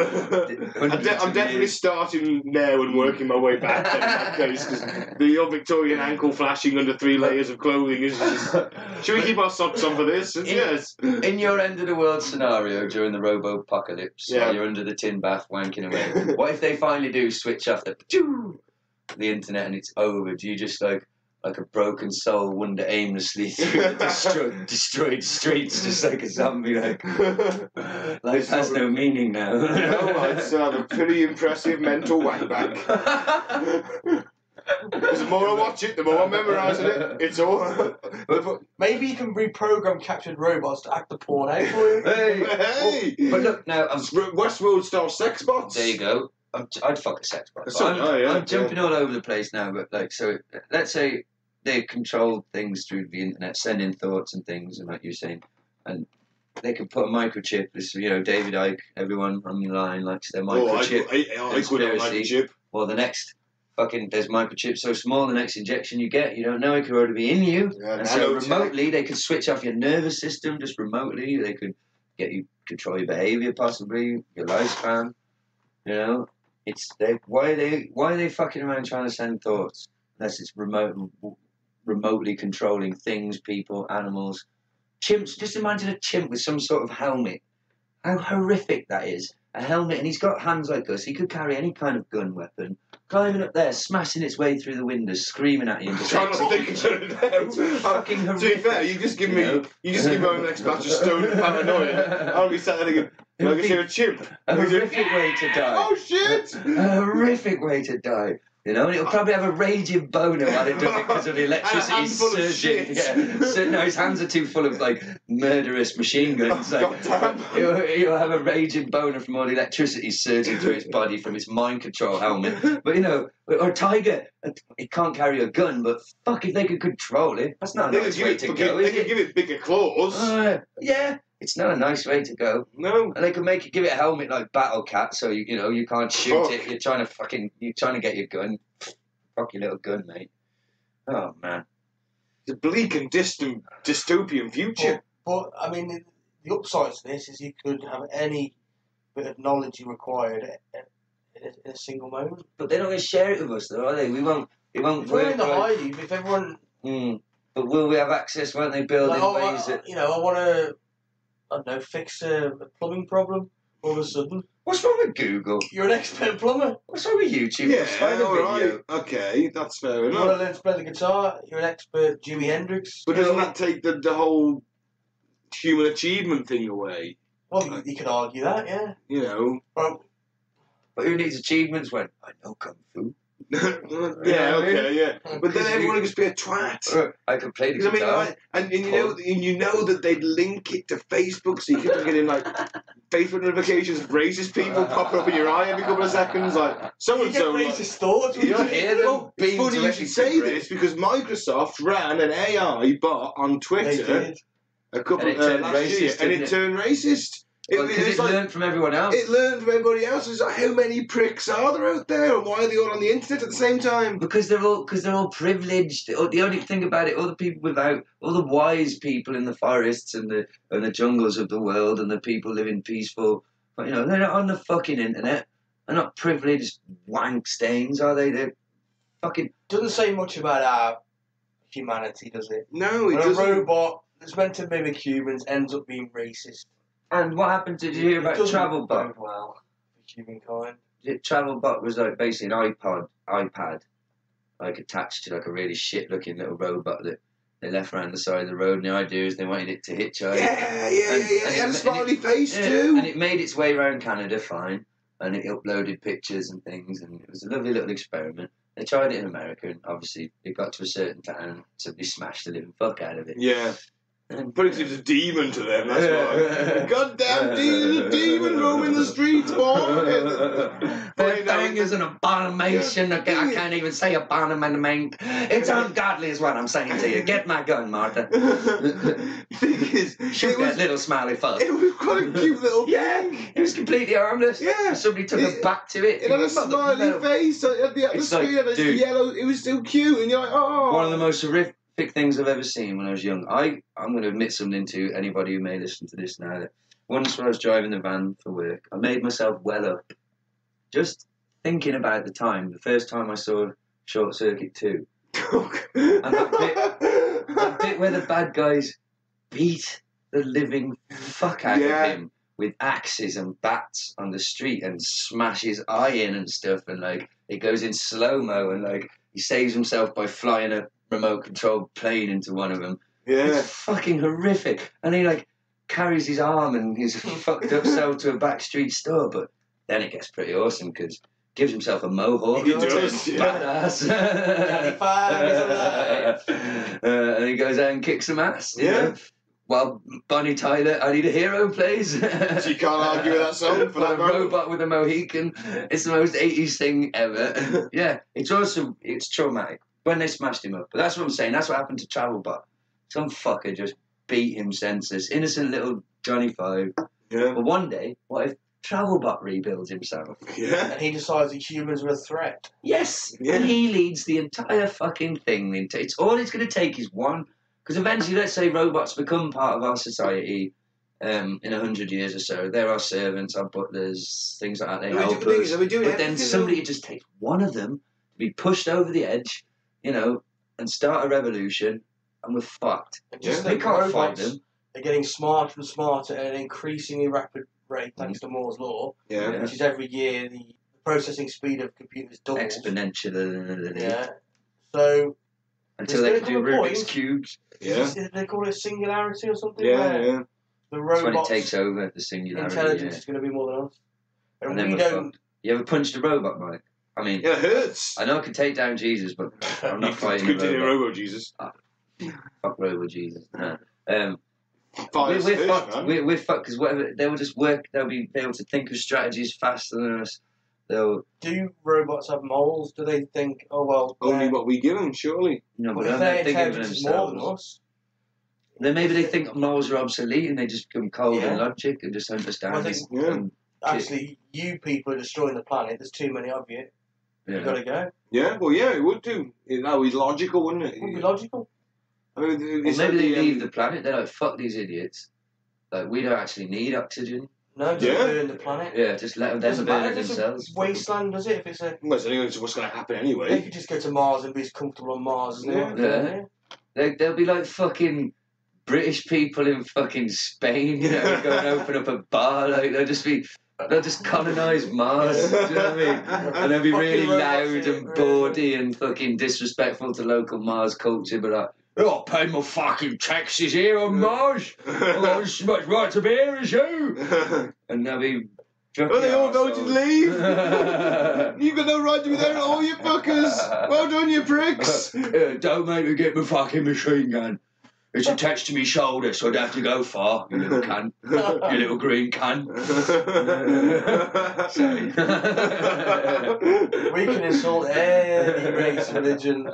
I'm definitely starting there and working my way back in that case, because the old Victorian ankle flashing under 3 layers of clothing is just... Should we keep our socks on for this? Yes. In your end of the world scenario during the robo-apocalypse, while you're under the tin bath wanking away, what if they finally do switch off the internet and it's over? Do you just like a broken soul wander aimlessly through the destroyed streets, just like a zombie? Like life has no meaning now. No, I'd have a pretty impressive mental whack back. The more I watch it, the more I'm memorising it. It's all. Maybe you can reprogram captured robots to act the porn out for you. Hey! But look, now Westworld style sex bots. There you go. I'd fuck a sex bot. I'm jumping all over the place now, but like, so let's say they control things through the internet, sending thoughts and things, and like you're saying, and they could put a microchip. This, David Icke, everyone on the line likes their microchip. I could have a microchip. Well, the next there's microchips so small, the next injection you get, you don't know, it could already be in you. Yeah, and so remotely, they could switch off your nervous system just remotely. They could get you control your behaviour, possibly your lifespan. Why are they fucking around trying to send thoughts unless it's remotely controlling things, people, animals, chimps? Just imagine a chimp with some sort of helmet. How horrific that is. A helmet, and he's got hands like us. He could carry any kind of gun weapon, climbing up there, smashing its way through the windows, screaming at you. Trying not to think it's fucking horrific. To be fair, you just give me my next batch of stone and paranoia. I'll be sat there thinking, like I see a chimp. A horrific way to die. Oh shit! A horrific way to die. And it'll probably have a raging boner while it does it because of the electricity surging. No, his hands are too full of like murderous machine guns. He'll have a raging boner from all the electricity surging through his body from his mind control helmet. But or a tiger, it can't carry a gun, but fuck if they could control it. That's not a nice way to go. They could give it bigger claws. Yeah. It's not a nice way to go. No. And they could give it a helmet like Battle Cat, so you can't shoot it. You're trying to get your gun. Fuck your little gun, mate. Oh man. It's a bleak and distant dystopian future. But I mean, the upside to this is you could have any bit of knowledge you required in a single moment. But they're not going to share it with us, though, are they? We won't. It won't we're work. in the hiding. If everyone. But will we have access? Won't they build in ways that? I want to. I don't know, fix a plumbing problem. All of a sudden, What's wrong with Google? you're an expert plumber. What's wrong with YouTube? Yeah, Find a all video. right. Okay, that's fair You want to enough. learn to play the guitar? You're an expert Jimi Hendrix. But doesn't that take the whole human achievement thing away? Well, you could argue that, yeah. You know. Well, But who needs achievements when I know Kung Fu? Yeah, okay, yeah. But then everyone would just be a twat. I could play the Because I mean, guitar. like, and you know that they'd link it to Facebook, so you keep getting like Facebook notifications of racist people popping up in your eye every couple of seconds, like so you and get so. racist thoughts. You don't hear them Well, it's being funny you directly should say to this because Microsoft ran an AI bot on They Twitter did. a couple And it turned last year, racist, and didn't it it? turned racist. Because it like, learned from everyone else. it learned from everybody else. It's like, how many pricks are there out there, and why are they all on the internet at the same time? Because they're all privileged. The only thing about it, all the people without, all the wise people in the forests and the jungles of the world, and the people living peaceful, but you know, they're not on the fucking internet. They're not privileged wank stains, are they? They're fucking. Doesn't say much about our humanity, does it? No, it When a doesn't. robot that's meant to mimic humans ends up being racist. And what happened? Did you hear about It doesn't Travelbot? bode well for humankind. Travelbot was like basically an iPad, like attached to like a really shit-looking little robot that they left around the side of the road. And the idea is they wanted it to hitchhike. Yeah. And- It had a and smiley face Yeah, too. and it made its way around Canada fine, and it uploaded pictures and things, and it was a lovely little experiment. They tried it in America, and obviously it got to a certain town, and somebody smashed the living fuck out of it. Yeah. And, Probably 'cause it was a demon to them, that's Yeah. why. Goddamn demon roaming the streets, boy. The thing is an abomination. I can't even say abomination. It's ungodly is what I'm saying to you. Get my gun, Martha. Thing is, Shoot it that was, little smiley fuck. it was quite a cute little Yeah, thing. it was completely harmless. Yeah. Somebody took It- it back to it. It had a Mother- smiley no. face at the It's like, screen, and it's dude. yellow. It was still cute, and you're like, oh. One of the most horrific things I've ever seen when I was young. I'm going to admit something to anybody who may listen to this now. That once when I was driving the van for work, I made myself well up just thinking about the time, the first time I saw Short Circuit 2. That bit where the bad guys beat the living fuck out Yeah. of him with axes and bats on the street and smash his eye in and stuff, and like it goes in slow-mo, and like he saves himself by flying a remote controlled plane into one of them. Yeah. It's fucking horrific. And he like carries his arm and his fucked up self to a back street store, but then it gets pretty awesome because gives himself a mohawk. He does, yeah. Badass. Johnny Five is alive. And he goes out and kicks some ass. you Yeah. know. While Bonnie Tyler, I Need a Hero plays. So you can't argue with that song for With that a moment. robot with a Mohican. It's the most 80s thing ever. Yeah, it's traumatic when they smashed him up. But that's what I'm saying. That's what happened to Travelbot. Some fucker just beat him senseless. Innocent little Johnny Five. Yeah. But one day, what if Travelbot rebuilds himself? Yeah. And he decides that humans are a threat. Yes, Yeah. and he leads the entire fucking thing. It's all it's going to take is one. Because eventually, let's say robots become part of our society in 100 years or so. They're our servants, our butlers, things like that. They help us. Are we doing But then everything, somebody though? just takes one of them to be pushed over the edge, you know, and start a revolution, and we're fucked. And just We think can't fight robots them. are getting smarter and smarter at an increasingly rapid rate thanks to Moore's law, Yeah. Yeah. which is every year the processing speed of computers doubles. Exponentially. Yeah. So, Until There's they gonna can do come a Rubik's point- cubes. Yeah. they call it singularity or something? Yeah. where Yeah. The That's when it robot's takes over, the singularity. intelligence Yeah. is going to be more than us. And, And then we we're don't. fucked. You ever punched a robot, Mike? I mean, Yeah. It hurts. I know I can take down Jesus, but I'm not fighting a Continue, robot. Robo Jesus. Fuck Robo Jesus. No. Fire We're fish, fucked. man. We're fucked because whatever they will just work. They'll be able to think of strategies faster than us. They'll Do robots have moles? Do they think, oh well, Only they're- what we give them, surely. but well, they're if their not thinking of intelligence is more than themselves. us? Then maybe they think moles are obsolete and they just become cold Yeah. and logic and just understand. Well, I this. think- yeah. And- Actually, you people are destroying the planet. There's too many of you. yeah. You've got to go. Yeah. Well, yeah, it would do. That would be logical, wouldn't it? It would be logical. I mean, Or it's maybe like they the, leave the planet. They're like, fuck these idiots. Like we don't actually need oxygen. No, just Yeah. burn the planet. Yeah, just let them Doesn't burn matter it if it's themselves. a wasteland, does it? If it's a, Well, it's only what's going to happen they anyway. could just go to Mars and be as comfortable on Mars as they Yeah. want. Yeah. They'll be like fucking British people in fucking Spain, you know, go and open up a bar. Like they'll just be They'll just colonise Mars. Do you know what I mean? And they'll be really Fucking loud robots, and yeah. bawdy and fucking disrespectful to local Mars culture, but like, oh, I pay my fucking taxes here on Mars. I've got as much right to be here as you. And they'll be. Well, they all voted leave. You've got no right to be there at all, you fuckers. Well done, you pricks. Don't make me get my fucking machine gun. It's attached to my shoulder, so I'd have to go far, you little cunt. You little green cunt. Sorry. We can insult any race, religion,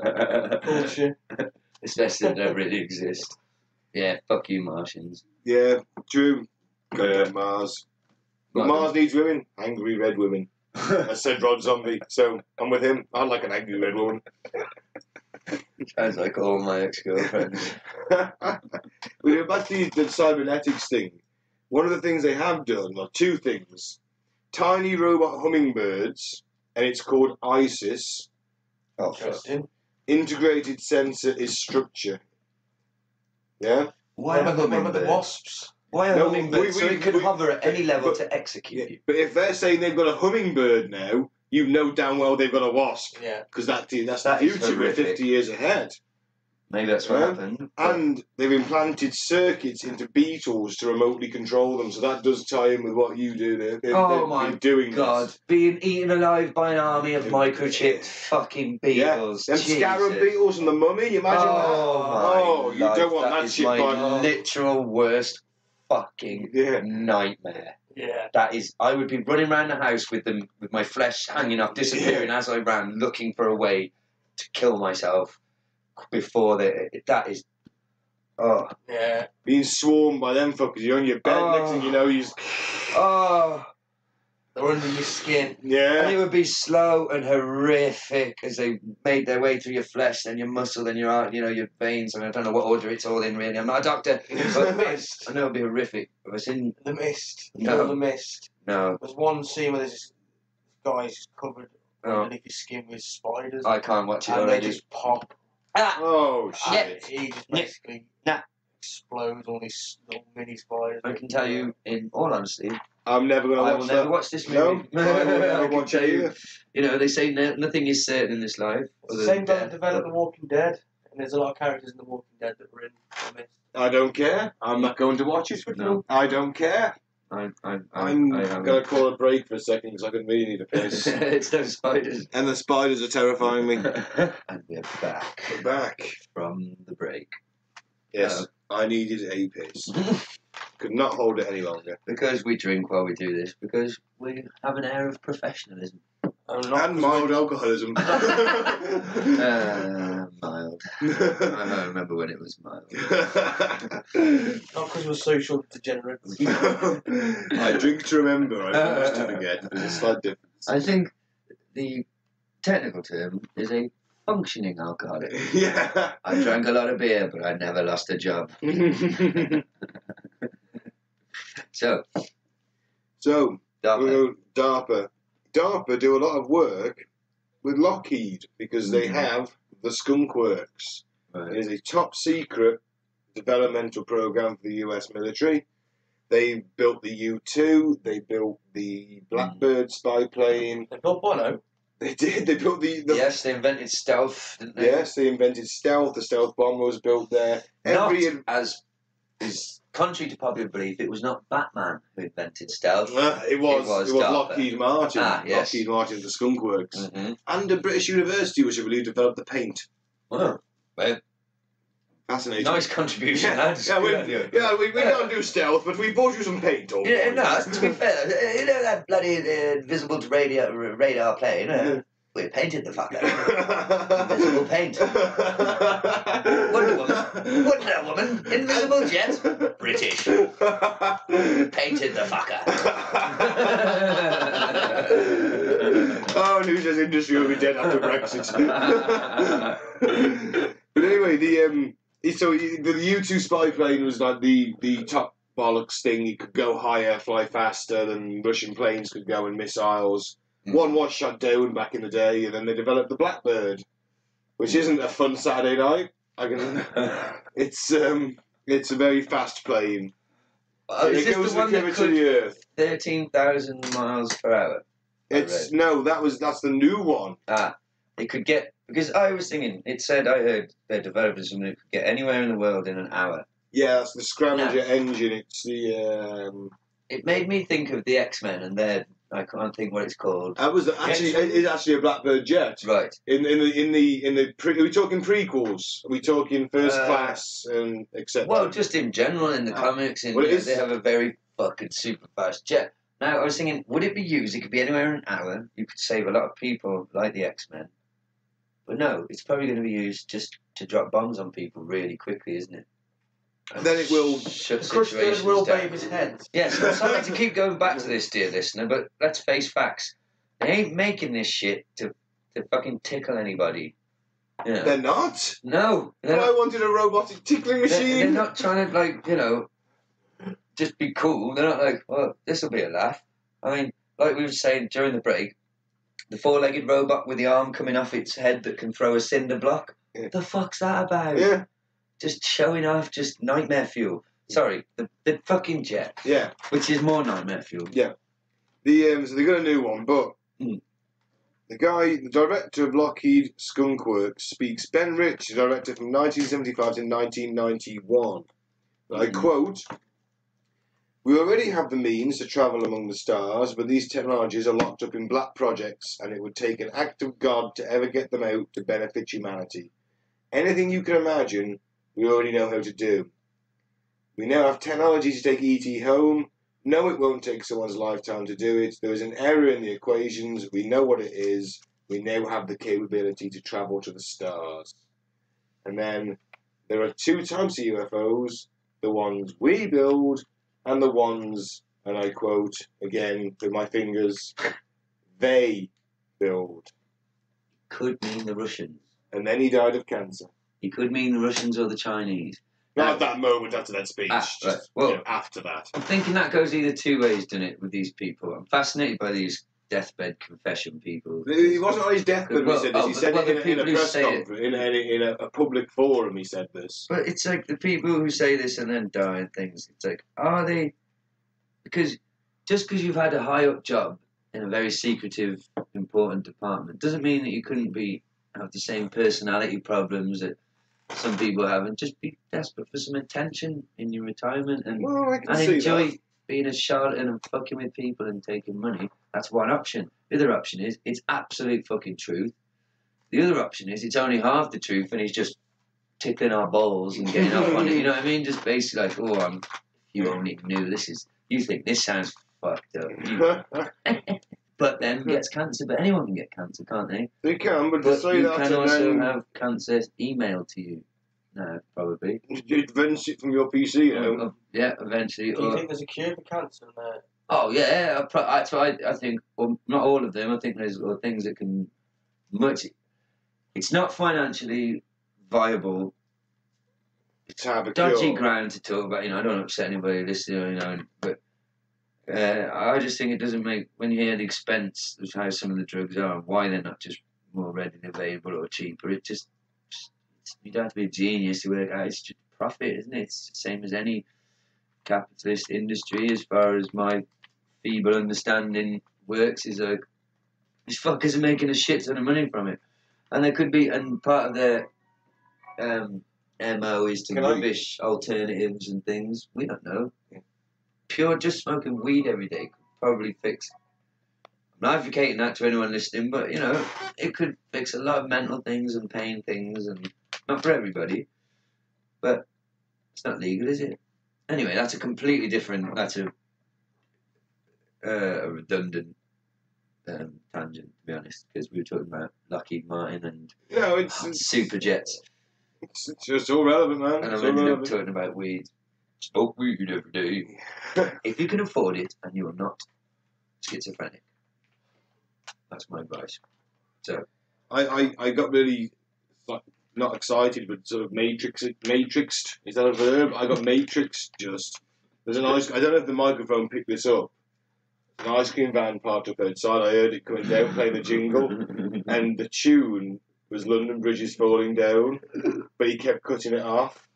culture. Especially that don't really exist. Yeah, fuck you, Martians. Yeah, true. Goddamn Mars. But Like Mars needs women. Angry red women. As said Rod Zombie. So I'm with him. I like an angry red woman. Sounds like all my ex-girlfriends. We're back to the cybernetics thing. One of the things they have done, or two things, tiny robot hummingbirds, and it's called ISIS. Oh, fuck. Interesting. Integrated sensor is structure. Yeah? Why a What about the hummingbird? wasps? Why a No, hummingbird? So it could hover at any level but- to execute you. But if they're saying they've got a hummingbird now, you know damn well they've got a wasp. Yeah. Because that's the That is future. We're horrific. 50 years ahead. Maybe that's what Yeah. happened. And they've implanted circuits into beetles to remotely control them, so that does tie in with what you do. They've my been doing God, this. being eaten alive by an army of microchipped fucking beetles. Them scarab Jesus. beetles and the mummy, you imagine that? Oh, you don't want that is shit my by... literal worst fucking Yeah. nightmare. Yeah. That is, I would be running around the house with them, with my flesh hanging off, disappearing as I ran, looking for a way to kill myself before that is, oh, Yeah. Being swarmed by them fuckers, you're on your bed, next thing you know, oh. They're under your skin. And it Yeah. would be slow and horrific as they made their way through your flesh, then your muscle, then your heart, your veins, and I don't know what order it's all in really. I'm not a doctor, but Mist. I know it'd be horrific. If I was in, The mist. No. The mist. no, There's one scene where there's this guy's just covered Oh. underneath his skin with spiders. I can't watch it and they already. just pop. Oh, And shit. he just Yeah. basically Nah. explodes all these little mini spiders. I can tell you, in all honesty, I'm never going to I watch will that. never watch this No, movie. I will never I can watch tell it you, either. they say nothing is certain in this life. It's other the same than guy that death, developed The Walking Dead, and there's a lot of characters in The Walking Dead that were in The Mist. I don't care. I'm not going to watch it. No. I don't care. I'm I'm going to call a break for a second because I can really need a piss. It's those spiders. And the spiders are terrifying me. And we're back We're back. from the break. Yes, I needed a piss. Could not hold it any longer. Because we drink while we do this, because we have an air of professionalism. And mild alcoholism. Mild. I don't remember when it was mild. Not because we're social degenerates. I drink to remember, I promise to forget. There's a slight difference. I think the technical term is a functioning alcoholic. Yeah. I drank a lot of beer, but I never lost a job. So, So, DARPA. we'll go DARPA. DARPA do a lot of work with Lockheed because they have the Skunk Works. It Right. is a top secret developmental program for the US military. They built the U-2, they built the Blackbird spy plane. They built Bono. They did, they built the Yes, they invented stealth, didn't they? yes, they invented stealth, the stealth bomber was built there. Every Not as is contrary to popular belief, it was not Batman who invented stealth. it was DARPA. Lockheed Martin. Ah, yes. Lockheed Martin, the Skunk Works. Mm-hmm. And a British university, which I believe developed the paint. Oh, well, Fascinating. nice contribution, Yeah, lads. yeah, Good on you. we can't do stealth, but we bought you some paint. All Yeah, no, to be fair, that bloody invisible radar plane, we painted the fucker. Invisible paint. Wonder Woman, invisible jet, British. Painted the fucker. Oh, news as industry will be dead after Brexit. But anyway, the U-2 spy plane was like the top bollocks thing. It could go higher, fly faster than Russian planes could go, and missiles. One was shot down back in the day, and then they developed the Blackbird, which isn't a fun Saturday night. It's a very fast plane. Oh, it is this goes the one the that curvature of could the Earth. 13,000 miles per hour? It's no, that's the new one. It could get, because I was thinking, I heard they're developing something that could get anywhere in the world in an hour. Yeah, that's the Scramjet No. engine. It's the. It made me think of the X-Men and I can't think what it's called. That was actually it's actually a Blackbird jet. Right. In the are we talking prequels? Are we talking First Class and etc.? Well, just in general in the comics, they have a very fucking super fast jet. Now I was thinking, would it be used? It could be anywhere in an hour. You could save a lot of people, like the X-Men. But no, it's probably going to be used just to drop bombs on people really quickly, isn't it? And then it will shut Crush situations those Will down. Baby's heads. Yes, I'm sorry to keep going back to this, dear listener, but let's face facts. They ain't making this shit to fucking tickle anybody. You know? They're not. No. But I wanted a robotic tickling machine. They're not trying to, just be cool. They're not like, well, this will be a laugh. I mean, like we were saying during the break, the four-legged robot with the arm coming off its head that can throw a cinder block. Yeah. The fuck's that about? Yeah. Just showing off, just nightmare fuel. Sorry, the fucking jet. Yeah. Which is more nightmare fuel. Yeah. So they got a new one, but the director of Lockheed Skunk Works speaks. Ben Rich, the director from 1975 to 1991. I quote, "We already have the means to travel among the stars, but these technologies are locked up in black projects, and it would take an act of God to ever get them out to benefit humanity. Anything you can imagine, we already know how to do. We now have technology to take E.T. home. No, it won't take someone's lifetime to do it. There is an error in the equations. We know what it is. We now have the capability to travel to the stars." And then there are two types of UFOs, the ones we build and the ones, and I quote again with my fingers, they build. Could mean the Russians. And then he died of cancer. He could mean the Russians or the Chinese. Not at that moment after that speech. Right. Well, after that. I'm thinking that goes either two ways, doesn't it, with these people? I'm fascinated by these deathbed confession people. He wasn't on his deathbed when he said this. He said it in a press conference, in a public forum. He said this. But it's like the people who say this and then die and things. It's like, are they? Because just because you've had a high up job in a very secretive, important department doesn't mean that you couldn't have the same personality problems that some people have and just be desperate for some attention in your retirement and enjoy being a charlatan and fucking with people and taking money. That's one option. The other option is it's absolute fucking truth. The other option is it's only half the truth and he's just tickling our balls and getting off on it. You know what I mean? Just basically like, you only knew you think this sounds fucked up. But then gets cancer. But anyone can get cancer, can't they? They can, but you can also have cancer emailed to you. No, probably. You'd vent it from your PC, you know. Yeah, eventually. Do you think there's a cure for cancer? Oh yeah, that's why I think. Well, not all of them. I think there's things that can It's not financially viable. To have a dodgy cure. ground to talk about. I don't want to upset anybody listening. But I just think it doesn't make, when you hear the expense of how some of the drugs are, why they're not just more readily available or cheaper. You don't have to be a genius to work out. It's just profit, isn't it? It's the same as any capitalist industry, as far as my feeble understanding works. Is like these fuckers are making a shit ton of money from it, and there could be, and part of their MO is to rubbish alternatives and things. We don't know. Pure just smoking weed every day could probably fix. I'm not advocating that to anyone listening, but it could fix a lot of mental things and pain things, and not for everybody. But it's not legal, is it? Anyway, that's a completely different. That's a redundant tangent, to be honest, because we were talking about Lockheed Martin and it's super jets. It's just all relevant, man. And I'm ended up talking about weed. Smoke weed every day. If you can afford it and you are not schizophrenic. That's my advice. So I got really not excited, but sort of matrixed. Is that a verb? I got matrixed just. There's an I don't know if the microphone picked this up. An ice cream van parked up outside. I heard it coming down, playing the jingle, and the tune was London Bridge is Falling Down, but he kept cutting it off.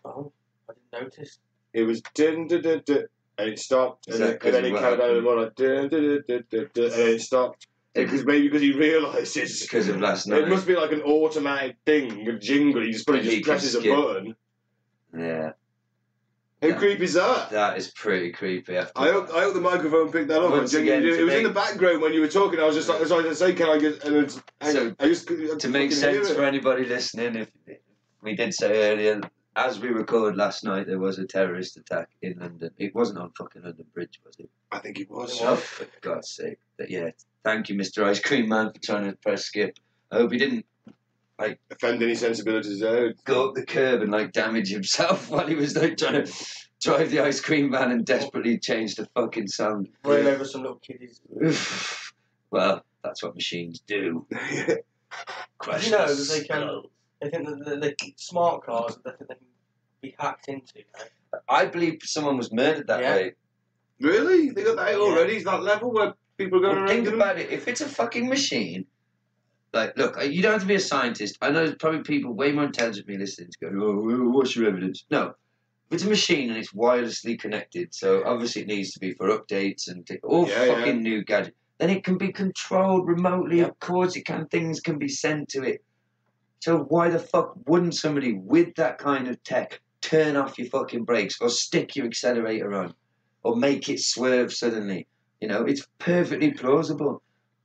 Oh, I didn't notice. it was dun, dun, dun, dun, and it stopped, and then it carried on more like dun, dun, dun, dun, dun, dun, and then it stopped. Because he realises because of last night. It must be like an automatic thing, a jingle. He just presses a button. Yeah. How creepy is that? That is pretty creepy. I hope the microphone picked that up. Once again, it was in the background when you were talking. I was just like, as I say, can I get? To make sense for anybody listening, if we did say earlier, as we recorded last night, there was a terrorist attack in London. It wasn't on fucking London Bridge, was it? I think it was. Oh, for God's sake! But yeah, thank you, Mr. Ice Cream Man, for trying to press skip. I hope he didn't offend any sensibilities there. Go up the curb and damage himself while he was trying to drive the ice cream van and desperately change the fucking sound. Rail over some little kiddies. Well, that's what machines do. Crash. You know that they can. They think that the smart cars that they can be hacked into. I believe someone was murdered that way. Really? They got that already? Is that level where people are going around? Think about it. If it's a fucking machine. Look, you don't have to be a scientist. I know there's probably people way more intelligent than me listening to go, oh, what's your evidence? No. If it's a machine and it's wirelessly connected, so obviously it needs to be for updates and new gadget, then it can be controlled remotely. Of course it can. Things can be sent to it. So why the fuck wouldn't somebody with that kind of tech turn off your fucking brakes or stick your accelerator on or make it swerve suddenly? You know, it's perfectly plausible.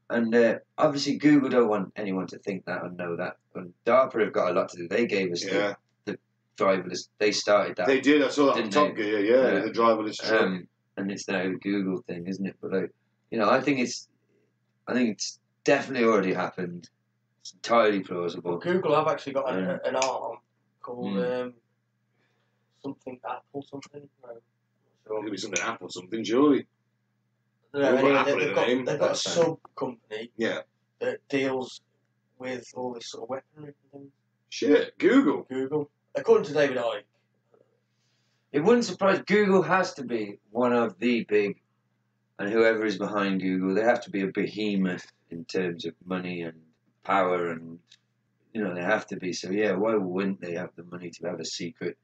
And obviously Google don't want anyone to think that or know that. And DARPA have got a lot to do. They gave us the driverless. They started that. They did. I saw that on Top Gear. The driverless truck. And it's now a Google thing, isn't it? But I think it's definitely already happened. It's entirely plausible. Well, Google have actually got an arm called something Apple something. No, I'm not sure. It'll be something Apple something, surely. No, anyway, they've got a sub company that deals with all this sort of weaponry and things. Shit, Google. According to David Icke. It wouldn't surprise. Google has to be one of the big, and whoever is behind Google, they have to be a behemoth in terms of money and power, and they have to be. So why wouldn't they have the money to have a secret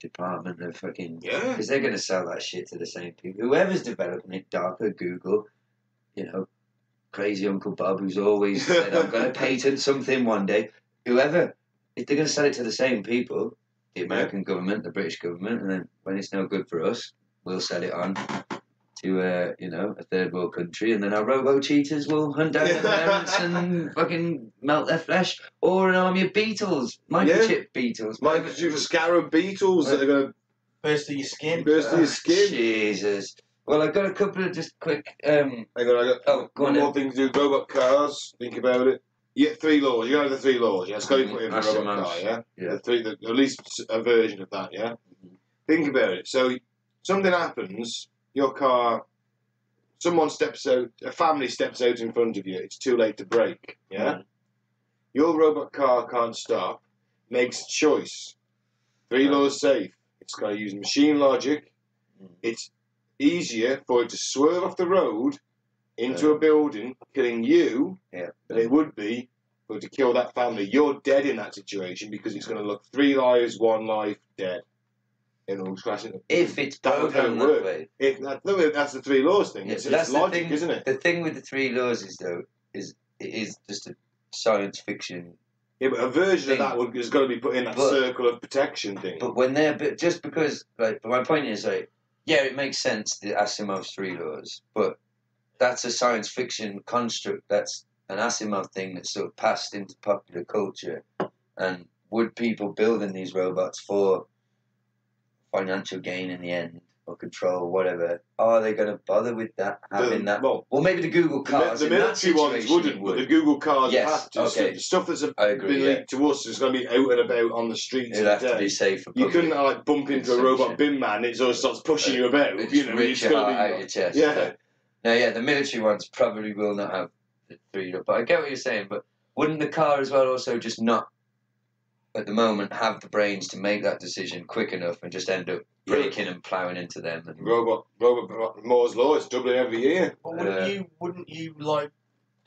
department of fucking... Because they're going to sell that shit to the same people. Whoever's developing it, DARPA, Google, crazy Uncle Bob who's always said, I'm going to patent something one day. Whoever, if they're going to sell it to the same people, the American government, the British government, and then when it's no good for us, we'll sell it on to a third world country, and then our robo-cheaters will hunt down their parents and fucking melt their flesh, or an army of beetles, microchip beetles. Microchip scarab beetles that are going to burst through your skin. Jesus. Well, I've got a couple of just quick... Hang on, I got one more thing to do. Robot cars, think about it. You get 3 laws. You know the 3 laws, yeah? It's got to be put in for a robot car, yeah? At least a version of that, yeah? Think about it. So, something happens... Your car, someone steps out, a family steps out in front of you, it's too late to brake, yeah? Your robot car can't stop, makes a choice. 3 laws safe. It's got to use machine logic. It's easier for it to swerve off the road into a building, killing you, than it would be for it to kill that family. You're dead in that situation because it's going to look 3 lives, 1 life, dead. If it's programmed that way. That's the 3 laws thing. It's logic, isn't it? The thing with the 3 laws is it is just a science fiction. Yeah, but a version of that is got to be put in that circle of protection thing. But when just because, but my point is, it makes sense, the Asimov's 3 laws, but that's a science fiction construct. That's an Asimov thing that's sort of passed into popular culture. And would people building these robots for financial gain in the end, or control, whatever, are they going to bother with that, having that? Well, maybe the Google cars. The military ones wouldn't, but the Google cars have to. Okay. The stuff that's been leaked to us is going to be out and about on the streets. It'll have to be safe for you couldn't bump into a robot bin man, it sort of starts pushing you about. It's your heart out your chest. Yeah. So. The military ones probably will not have the 3 laws, but I get what you're saying, but wouldn't the car as well also just not, at the moment, have the brains to make that decision quick enough and just end up breaking and ploughing into them? And robot Moore's law is doubling every year. But wouldn't you like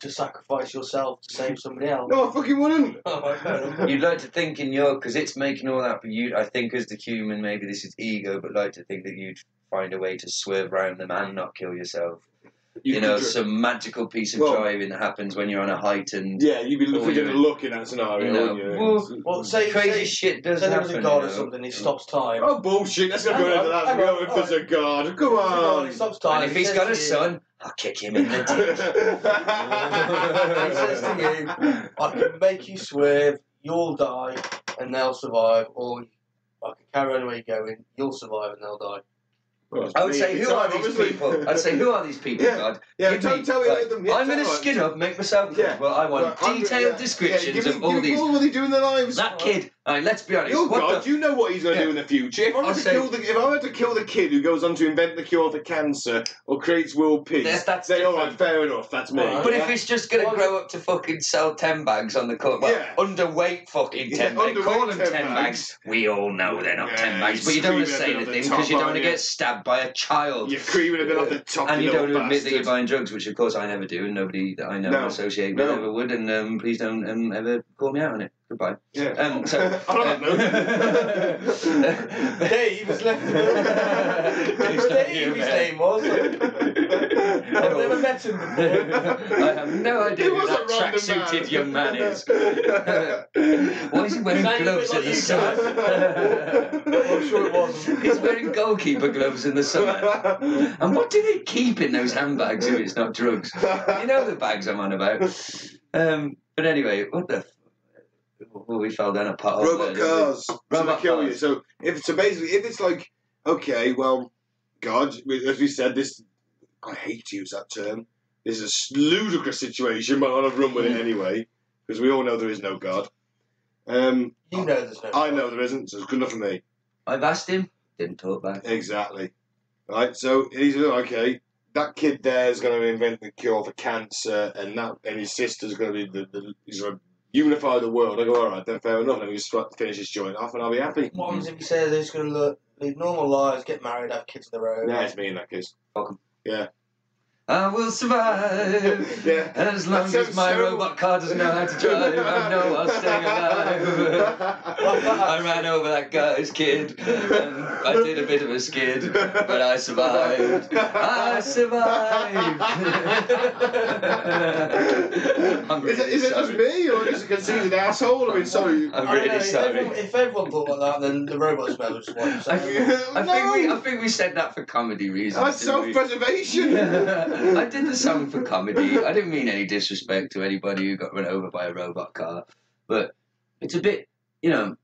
to sacrifice yourself to save somebody else. No, I fucking wouldn't. Oh, right, fair enough. You'd like to think in your, because it's making all that, but you, I think as the human, maybe this is ego, but like to think that you'd find a way to swerve around them and not kill yourself. You know, some magical piece of driving that happens when you're on a heightened. Yeah, you'd be looking at luck in that scenario, wouldn't you? Well, say crazy shit does happen. Say there was a god you or know? something, he stops time. Oh, bullshit, let's not go into that. Hang on, If there's a god, come on. He stops time. And if he's got a son, I'll kick him in the He says to you, I can make you swerve, you'll die, and they'll survive, or I can carry on where you're going, you'll survive and they'll die. Well, I would say, who are these people? I'd say, who are these people, God? Yeah, Give don't tell me like, them. Yeah, I'm going to skin up, make myself good. Well, I want detailed descriptions of all these. What they do in their lives. That kid, let's be honest. Oh God, you know what he's going to do in the future. If I were to kill the kid who goes on to invent the cure for cancer or creates world peace, then all right, fair enough, that's me. But if he's just going to grow up to fucking sell 10 bags on the court, underweight fucking 10 bags, call them 10 bags. We all know they're not 10 bags, but you don't want to say anything because you don't want to get stabbed by a child. You're creaming a bit off the top. And you don't want to admit that you're buying drugs, which of course I never do, and nobody that I know or associate with ever would. And please don't ever call me out on it. Goodbye. Yeah. Dave is left. Dave, his name was. I've never met him before. I have no idea who that tracksuited young man is. Why is he wearing gloves in the summer? I'm sure it wasn't. He's wearing goalkeeper gloves in the summer. And what do they keep in those handbags if it's not drugs? You know the bags I'm on about. But anyway, what the... Well, we fell down a pothole. Robot cars. Robot kill you. So basically, if it's like, okay, well, God, as we said, this, I hate to use that term. This is a ludicrous situation, but I'll run with it anyway, because we all know there is no God. You know there's no God. I know there isn't, so it's good enough for me. I've asked him, didn't talk back. Exactly. Right, so he's okay. That kid there is going to invent the cure for cancer, and his sister's going to be he's going to unify the world. I go, all right, then fair enough. Let me just finish this joint off, and I'll be happy. What happens if he says they're just going to lead normal lives, get married, have kids of their own? Yeah, it's me in that case. Welcome. Yeah. I will survive. Yeah. As long as my robot car doesn't know how to drive, I know I'll stay alive. I ran over that guy's kid, and I did a bit of a skid, but I survived. I survived. Is it just me, or just a conceited asshole? I mean, sorry. I'm really sorry. If everyone thought like that, then the robots would just want to I think we said that for comedy reasons. That's self-preservation. I did the song for comedy. I didn't mean any disrespect to anybody who got run over by a robot car, but it's a bit, you know.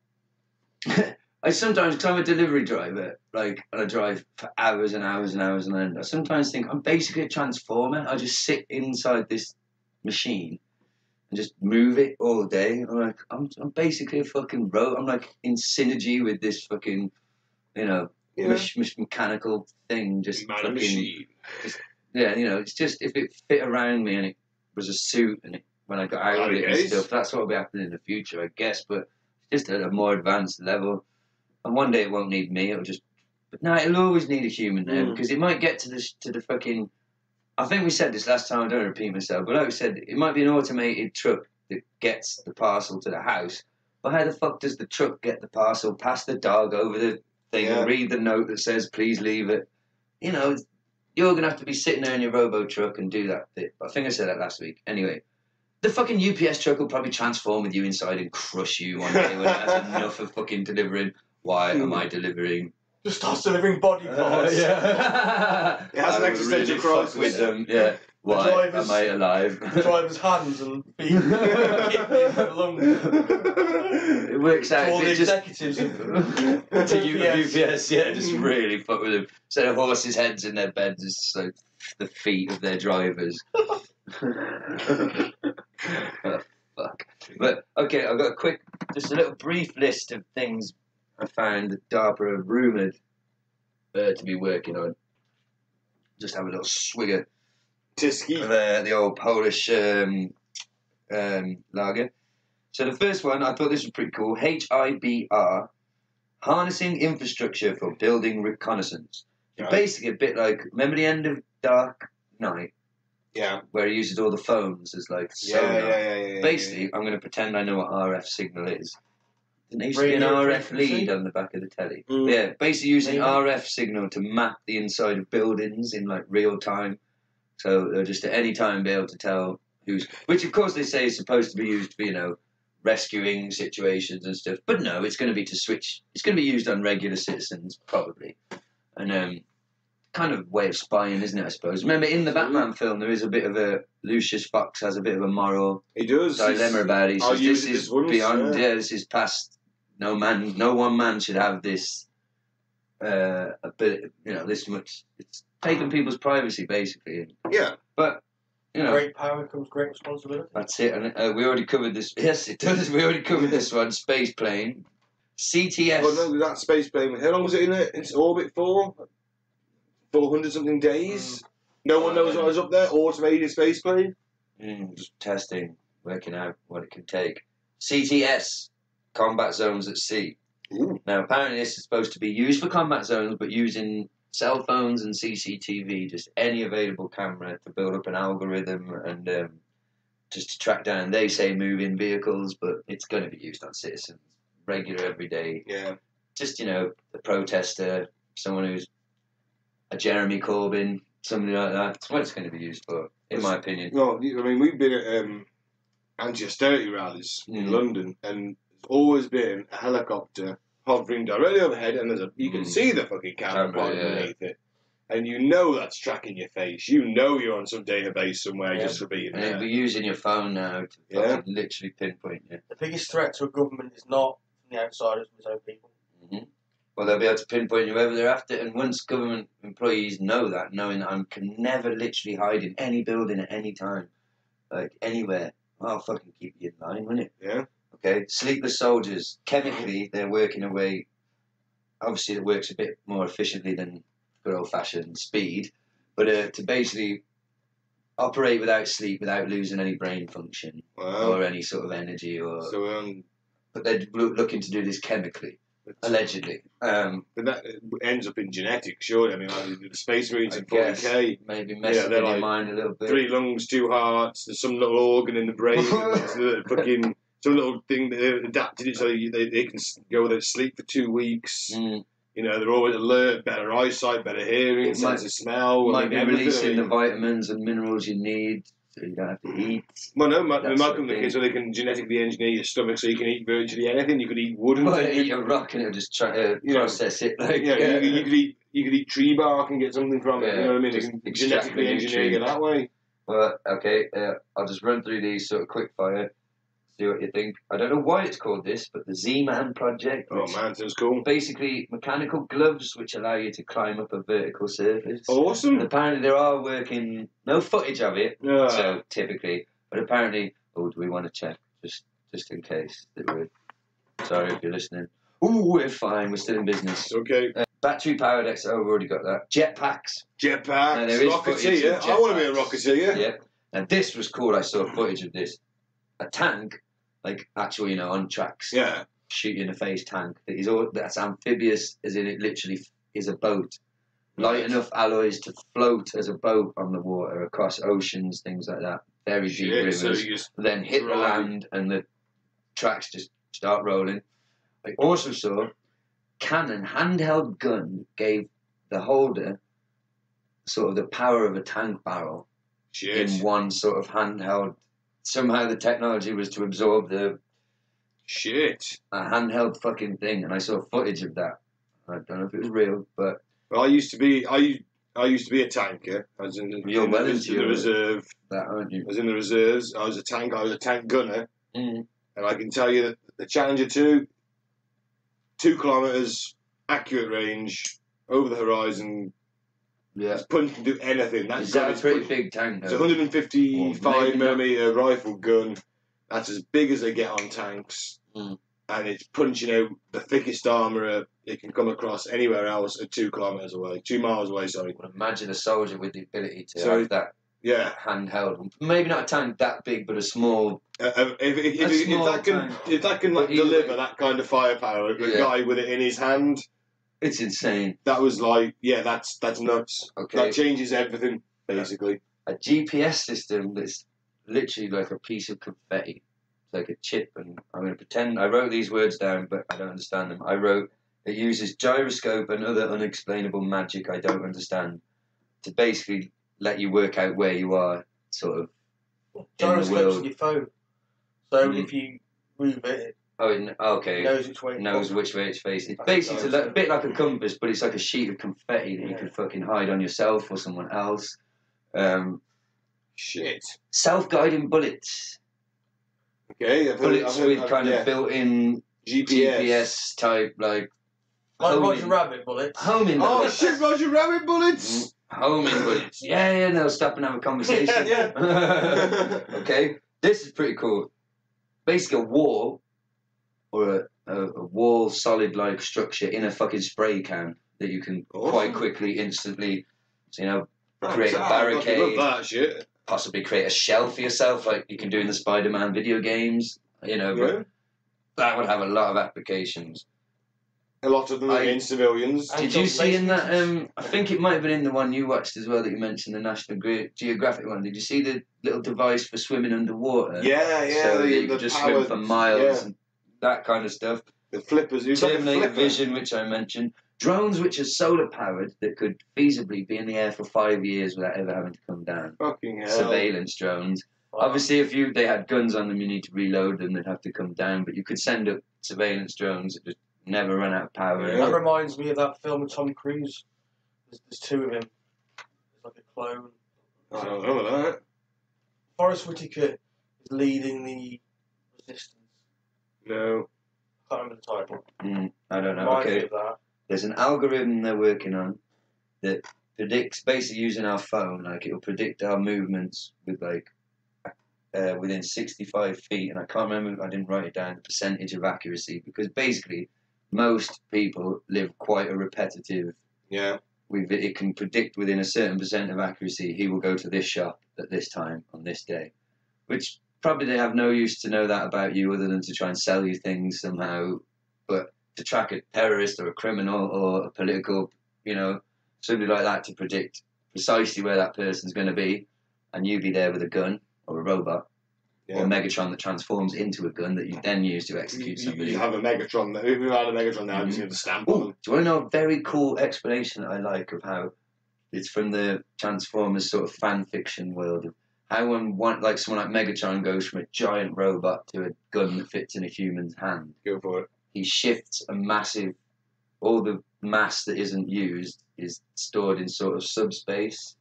I sometimes, because I'm a delivery driver, and I drive for hours and hours and hours and end. I sometimes think I'm basically a transformer. I just sit inside this machine and just move it all day. I'm basically a fucking robot. I'm like in synergy with this fucking, mechanical thing. Just Man fucking, machine. Yeah, it's just if it fit around me and it was a suit and when I got out of it and stuff, that's what will be happening in the future, I guess. But it's just at a more advanced level. And one day it won't need me. But no, it'll always need a human there because it might get to the fucking. I think we said this last time. I don't repeat myself, but like we said, it might be an automated truck that gets the parcel to the house. But how the fuck does the truck get the parcel past the dog over the thing and read the note that says please leave it? You're going to have to be sitting there in your robo truck and do that bit. I think I said that last week. Anyway, the fucking UPS truck will probably transform with you inside and crush you one day when it has enough of fucking delivering. Why am I delivering? Just starts delivering body parts. It has an existential crisis with them. Yeah. Why am I alive? The driver's hands and feet, kidneys and lungs. It works out. All the executives to UPS, just really fuck with them. Instead of horses' heads in their beds, it's like the feet of their drivers. Oh, fuck. But, okay, I've got just a little brief list of things I found that DARPA are rumoured to be working on. Just have a little swigger. Tisky. The old Polish lager. So the first one, I thought this was pretty cool. HIBR, Harnessing Infrastructure for Building Reconnaissance. Right. Basically a bit like, remember the end of Dark Knight? Yeah. where he uses all the phones as like Yeah, sonar. yeah. Basically, I'm going to pretend I know what RF signal is. Didn't there used to be an Radio RF frequency? lead on the back of the telly? Mm. Yeah, basically using Maybe. RF signal to map the inside of buildings in like real time. So they'll just at any time be able to tell who's... Which, of course, they say is supposed to be used for, you know, rescuing situations and stuff. But no, it's going to be to switch... It's going to be used on regular citizens, probably. And kind of way of spying, isn't it, I suppose? Remember, in the Batman film, there is a bit of a... Lucius Fox has a bit of a moral He does. dilemma about it. He I'll says, use this it is just once, beyond... yeah. Yeah, this is past... No one man should have this... ability, you know, this much... It's taking people's privacy, basically. Yeah. But, you know... Great power comes great responsibility. That's it, and we already covered this. Yes, it does. We already covered this one. Space plane, CTS. Well, no, that space plane. How long was it in its orbit for? 400 something days. No one knows what was up there. Automated space plane. Just testing, working out what it can take. CTS, combat zones at sea. Ooh. Now, apparently, this is supposed to be used for combat zones, but using cell phones and CCTV, just any available camera to build up an algorithm and just to track down. They say moving vehicles, but it's going to be used on citizens, regular, every day. Yeah. Just, you know, the protester, someone who's a Jeremy Corbyn, somebody like that. That's what it's going to be used for, in my opinion. Well, I mean, we've been at anti-austerity rallies in London, and there's always been a helicopter hovering directly overhead, and you can see the fucking camera underneath it. And you know that's tracking your face. You know you're on some database somewhere just for being and there. you'll be using your phone now to fucking literally pinpoint you. The biggest threat to a government is not from the outsiders, from its own people. Mm-hmm. Well, they'll be able to pinpoint you wherever they're after, and once government employees know that, knowing that I can never literally hide in any building at any time, like anywhere, I'll fucking keep you in line, won't it? Yeah. Okay, sleepless soldiers, chemically, they're working away. Obviously, it works a bit more efficiently than good old-fashioned speed, but to basically operate without sleep, without losing any brain function or any sort of energy, but they're looking to do this chemically, allegedly. But that ends up in genetics, surely. I mean, like the Space Marines in 40k. Maybe messing with your mind a little bit. 3 lungs, 2 hearts. There's some little organ in the brain. Fucking some little thing that they've adapted it so they can go without sleep for 2 weeks. You know, they're always alert, better eyesight, better hearing, sense of smell. Might be releasing the vitamins and minerals you need, so you don't have to eat. Well, no, Malcolm the Kid, so they can genetically engineer your stomach so you can eat virtually anything. You could eat wood. Well, eat a rock and it'll just try to process it. Like, you could eat tree bark and get something from it. You know what I mean? They can genetically engineer you that way. Well, okay, I'll just run through these sort of quick fire. See what you think. I don't know why it's called this, but the Z-Man project. Oh man, sounds cool. Basically, mechanical gloves which allow you to climb up a vertical surface. Awesome. And apparently, there are working. No footage of it. Yeah. So typically, but apparently, do we want to check just in case that we're? Sorry if you're listening. Ooh, we're fine. We're still in business. Okay. Battery powered I've already got that. Jetpacks. Jetpacks. Rocketeer. I want to be a Rocketeer. Yeah. Now this was cool. I saw footage of this. A tank. Like actual, on tracks. Yeah. Shoot you in the face tank. That's amphibious, as in it literally is a boat. Light enough alloys to float as a boat on the water across oceans, things like that. Very deep rivers. So then hit the land and the tracks just start rolling. I also saw Canon handheld gun gave the holder sort of the power of a tank barrel in one sort of handheld. Somehow the technology was to absorb a handheld fucking thing, and I saw footage of that. I don't know if it was real, but I used to be a tanker. I was in the reserve. That, aren't you? I was in the reserves. I was a tank gunner, and I can tell you that the Challenger 2, 2 kilometres, accurate range, over the horizon. Yeah. Punch can do anything. Is that a pretty big tank? It's a 155mm rifle gun. That's as big as they get on tanks. And it's punching out the thickest armour it can come across anywhere else at 2 kilometres away. 2 miles away, sorry. Imagine a soldier with the ability to have that handheld. Maybe not a tank that big, but a small... If that can deliver that kind of firepower, a guy with it in his hand... It's insane. That was like, that's nuts. Okay. That changes everything, basically. a GPS system that's literally like a piece of confetti. It's like a chip, and I'm going to pretend I wrote these words down, but I don't understand them. I wrote, it uses gyroscope and other unexplainable magic I don't understand to basically let you work out where you are, sort of. Gyroscope's in your phone. So if you move it, okay. It knows which way. It's facing. It's basically a bit like a compass, but it's like a sheet of confetti that you can fucking hide on yourself or someone else. Shit. Self-guiding bullets. Okay. Bullets with kind of built-in GPS type, like Roger Rabbit bullets. Homing bullets. Oh shit, Roger Rabbit bullets. Homing bullets. Yeah, they'll stop and have a conversation. Yeah. Okay, this is pretty cool. Basically, a wall or a wall solid like structure in a fucking spray can that you can quite quickly, instantly, create a barricade. Love that shit. Possibly create a shell for yourself, like you can do in the Spider-Man video games. But that would have a lot of applications. A lot of them against civilians. Did you see in that? I think it might have been in the one you watched as well that you mentioned, the National Geographic one. Did you see the little device for swimming underwater? Yeah. So you could just swim for miles and that kind of stuff. The flippers. Terminator Vision, which I mentioned. Drones which are solar powered that could feasibly be in the air for 5 years without ever having to come down. Fucking hell. Surveillance drones. Wow. Obviously, if they had guns on them, you need to reload them. They'd have to come down. But you could send up surveillance drones that just never run out of power. Yeah. That reminds me of that film with Tom Cruise. There's two of him. There's like a clone. I don't know that. Forrest Whitaker is leading the resistance. No. I can't remember the title. I don't know. Reminds me Okay. of that. There's an algorithm they're working on that predicts, basically using our phone, like it'll predict our movements with within 65 feet, and I can't remember, I didn't write it down, the percentage of accuracy, because basically most people live quite a repetitive. Yeah. It can predict within a certain percent of accuracy, he will go to this shop at this time on this day, which probably they have no use to know that about you other than to try and sell you things somehow, but to track a terrorist or a criminal or a political, somebody like that, to predict precisely where that person's going to be, and you be there with a gun or a robot or Megatron that transforms into a gun that you then use to execute somebody. You have a Megatron. If you had a Megatron now, I'm just going to stamp on them. Do you want to know a very cool explanation that I like of how it's from the Transformers sort of fan fiction world of how when someone like Megatron goes from a giant robot to a gun that fits in a human's hand? Go for it. He shifts all the mass that isn't used is stored in sort of subspace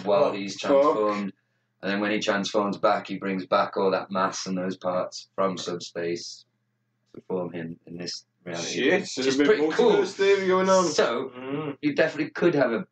while he's transformed. And then when he transforms back, he brings back all that mass and those parts from subspace to form him in this reality. Shit, so Which is there's a bit pretty cool. theory going on. So, you definitely could have a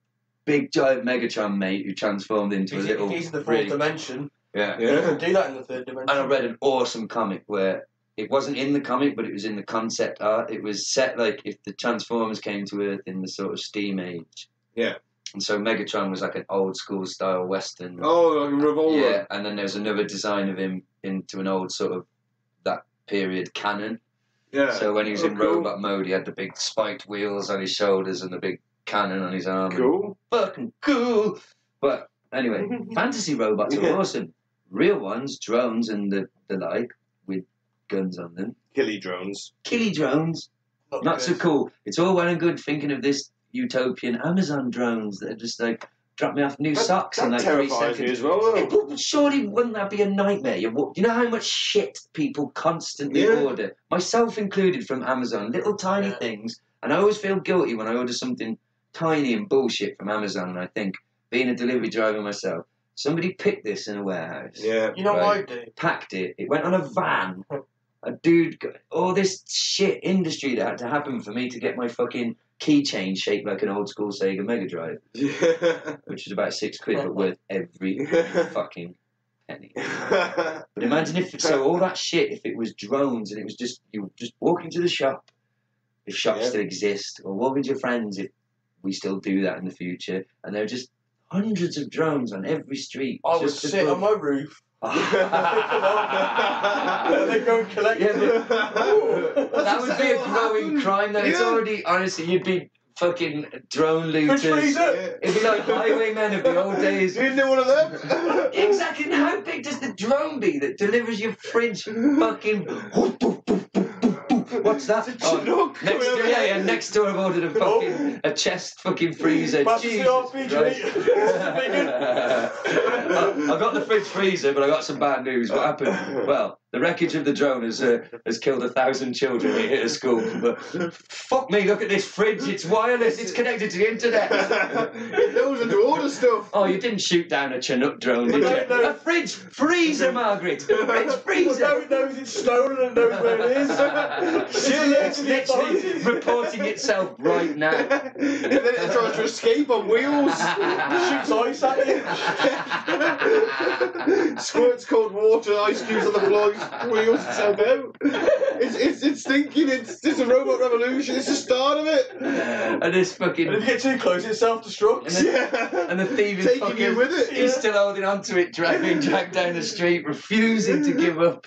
big giant Megatron mate who transformed into a little... If he's in the fourth dimension, yeah. You can do that in the third dimension. And I read an awesome comic where it wasn't in the comic, but it was in the concept art. It was set like if the Transformers came to Earth in the sort of steam age. Yeah. And so Megatron was like an old school style Western. Oh, like a revolver. Yeah, and then there's another design of him into an old sort of that period cannon. Yeah. So when he was in robot mode, he had the big spiked wheels on his shoulders and the big cannon on his arm. Cool. Fucking cool. But anyway, fantasy robots are awesome. Real ones, drones and the like, with guns on them. Killy drones. Killy drones. Not so cool. It's all well and good thinking of this utopian Amazon drones that are just like drop me off new socks in like 3 seconds. Me as well, Yeah, but surely wouldn't that be a nightmare? Do you know how much shit people constantly order, myself included, from Amazon? Little tiny things, and I always feel guilty when I order something tiny and bullshit from Amazon. And I think, being a delivery driver myself, somebody picked this in a warehouse. Yeah, you know what I do? Packed it. It went on a van. A dude, all this shit industry that had to happen for me to get my fucking keychain shaped like an old school Sega Mega Drive, which is about £6 but worth every fucking penny. But imagine if all that shit, if it was drones and it was just you just walk into the shop, if shops still exist, or walk into your friends if we still do that in the future, and there are just hundreds of drones on every street. I would sit on my roof. They go and collect it. That would be a growing crime. Though it's already, honestly, you'd be fucking drone Fridge looters. freezer. It'd be like highwaymen of the old days. You didn't know one of them? Exactly. Now, how big does the drone be that delivers your fridge fucking... What's that? Chinook Next coming door, over. yeah, next door I've ordered a chest fucking freezer. That's the Jesus RPG. Christ. I got the fridge freezer, but I got some bad news. What happened? Well, the wreckage of the drone has killed 1,000 children here at school. But fuck me, look at this fridge. It's wireless. It's connected to the internet. It knows how to order stuff. Oh, you didn't shoot down a Chinook drone, did No, you? no. A fridge freezer, Margaret. A fridge Well, freezer. now it knows it's stolen and knows where it is. It's alert to the It's literally authorities. reporting itself right now. And then it tries to escape on wheels. Shoots ice at you. Squirts cold water, ice cubes on the floor, wheels itself out. It's thinking it's a robot revolution. It's the start of it. And this fucking... And if you get too close, it self-destructs. Yeah. And the thieving Taking fucker, you with it. he's still holding on to it, being dragged down the street, refusing to give up.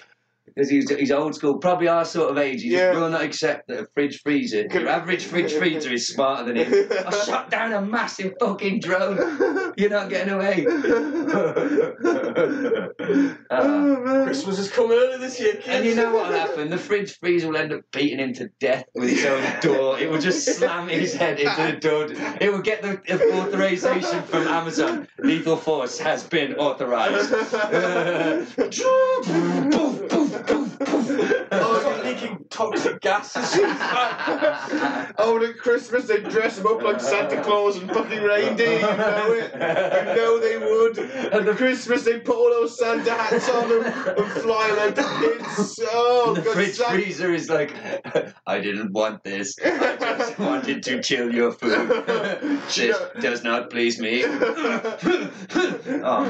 Because he's old school, probably our sort of age. He just Yeah. will not accept that a fridge freezer, your average fridge freezer is smarter than him. I shot down a massive fucking drone. You're not getting away. Christmas is coming early this year, kids. And you know what'll happen? The fridge freezer will end up beating him to death with its own door. It will just slam his head into the door. It will get the authorization from Amazon. Lethal force has been authorized. Oh, it's like leaking toxic gases. Oh, and at Christmas they dress them up like Santa Claus and fucking reindeer. You know it. You know they would. At Christmas they put all those Santa hats on them and fly like kids. Oh, The God, fridge Santa. freezer is like, I didn't want this. I just wanted to chill your food. This does not please me. Oh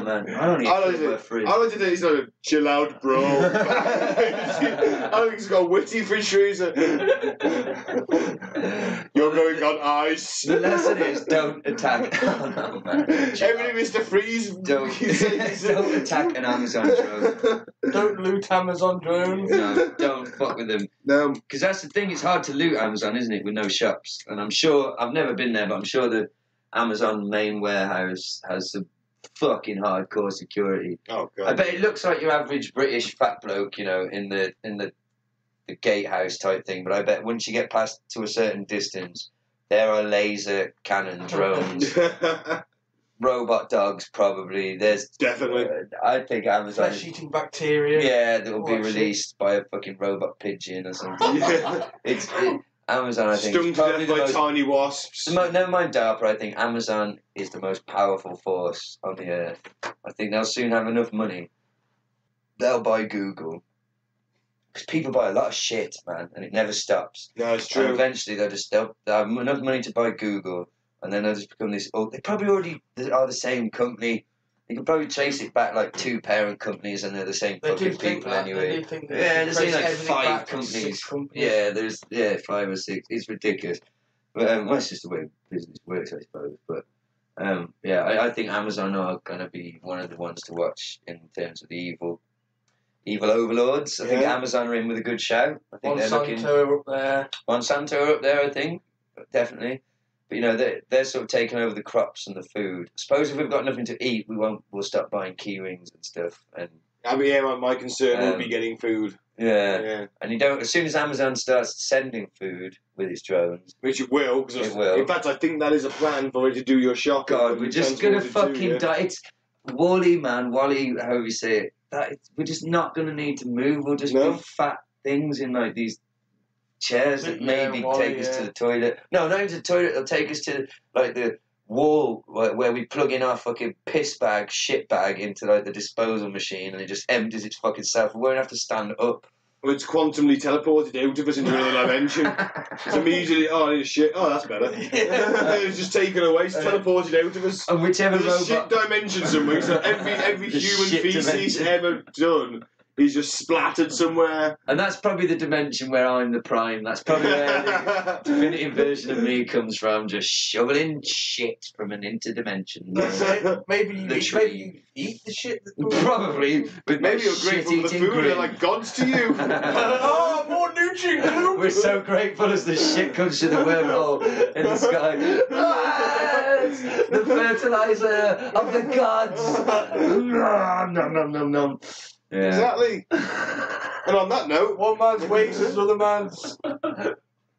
man, I don't even think we're free. I like to think he's like, chill out, bro. I think he's got a witty fridge freezer. You're going on ice. The lesson is don't attack. Oh no, man. Everybody Mr. Freeze. Don't attack an Amazon drone. Don't loot Amazon drones. No, don't fuck with them. No. Because that's the thing, it's hard to loot Amazon, isn't it, with no shops. And I'm sure, I've never been there, but I'm sure the Amazon main warehouse has some fucking hardcore security. Oh, God. I bet it looks like your average British fat bloke, you know, in the gatehouse type thing. But I bet once you get past to a certain distance, there are laser cannon drones, robot dogs probably. There's Definitely. I think Amazon. Flesh-eating bacteria. Yeah, that will be Oh, shit. released by a fucking robot pigeon or something. Yeah. Amazon, I think, Stung is to probably death the by most. tiny wasps. Never mind DARPA, I think Amazon is the most powerful force on the earth. I think they'll soon have enough money. They'll buy Google. Because people buy a lot of shit, man, and it never stops. No, it's And true. eventually they'll have enough money to buy Google, and then they'll just become this. Oh, they probably already are the same company. You could probably trace it back like 2 parent companies, and they're the same They do fucking think people that. anyway. They do think that. Yeah, there's only like Everything 5 back to companies. 6 companies. Yeah, there's 5 or 6. It's ridiculous. But well, that's just the way business works, I suppose. But yeah, I think Amazon are going to be one of the ones to watch in terms of the evil overlords. I think Yeah. Amazon are in with a good shout. I think they're looking. Monsanto up there. Monsanto are up there, I think, definitely. But you know, they're sort of taking over the crops and the food. I suppose if we've got nothing to eat, we'll stop buying key rings and stuff. And I mean, yeah, my concern would be getting food. yeah, and you don't. As soon as Amazon starts sending food with its drones, Which it will. Cause It will. In fact, I think that is a plan for it to do your shopping. God, we're just gonna Transport it fucking to, die. It's Wally, however you say it. We're just not gonna need to move. We'll just No. be fat things in like these chairs that Yeah, maybe Wally, take us to yeah. the toilet. No, not even to the toilet. They'll take us to like the wall where we plug in our fucking piss bag, shit bag into like the disposal machine, and it just empties its fucking self. We won't have to stand up. Well, it's quantumly teleported out of us into another dimension. It's immediately, oh, it's shit. Oh, that's better. It's just taken away. It's teleported out of us. And whichever There's a robot. shit dimension somewhere. So every The human shit feces dimension. ever done is just splattered somewhere. And that's probably the dimension where I'm the prime. That's probably where the definitive version of me comes from, just shoveling shit from an interdimension. Maybe you Literally. eat the shit. Probably with Maybe you're my grateful for the shit-eating food. grin. They're like gods to you. Oh, more Glitching gloop. We're so grateful as the shit comes through the wormhole in the sky. Ah, it's the fertilizer of the gods. Nom nom nom nom. Yeah. Exactly. And on that note, One man's waste is another man's.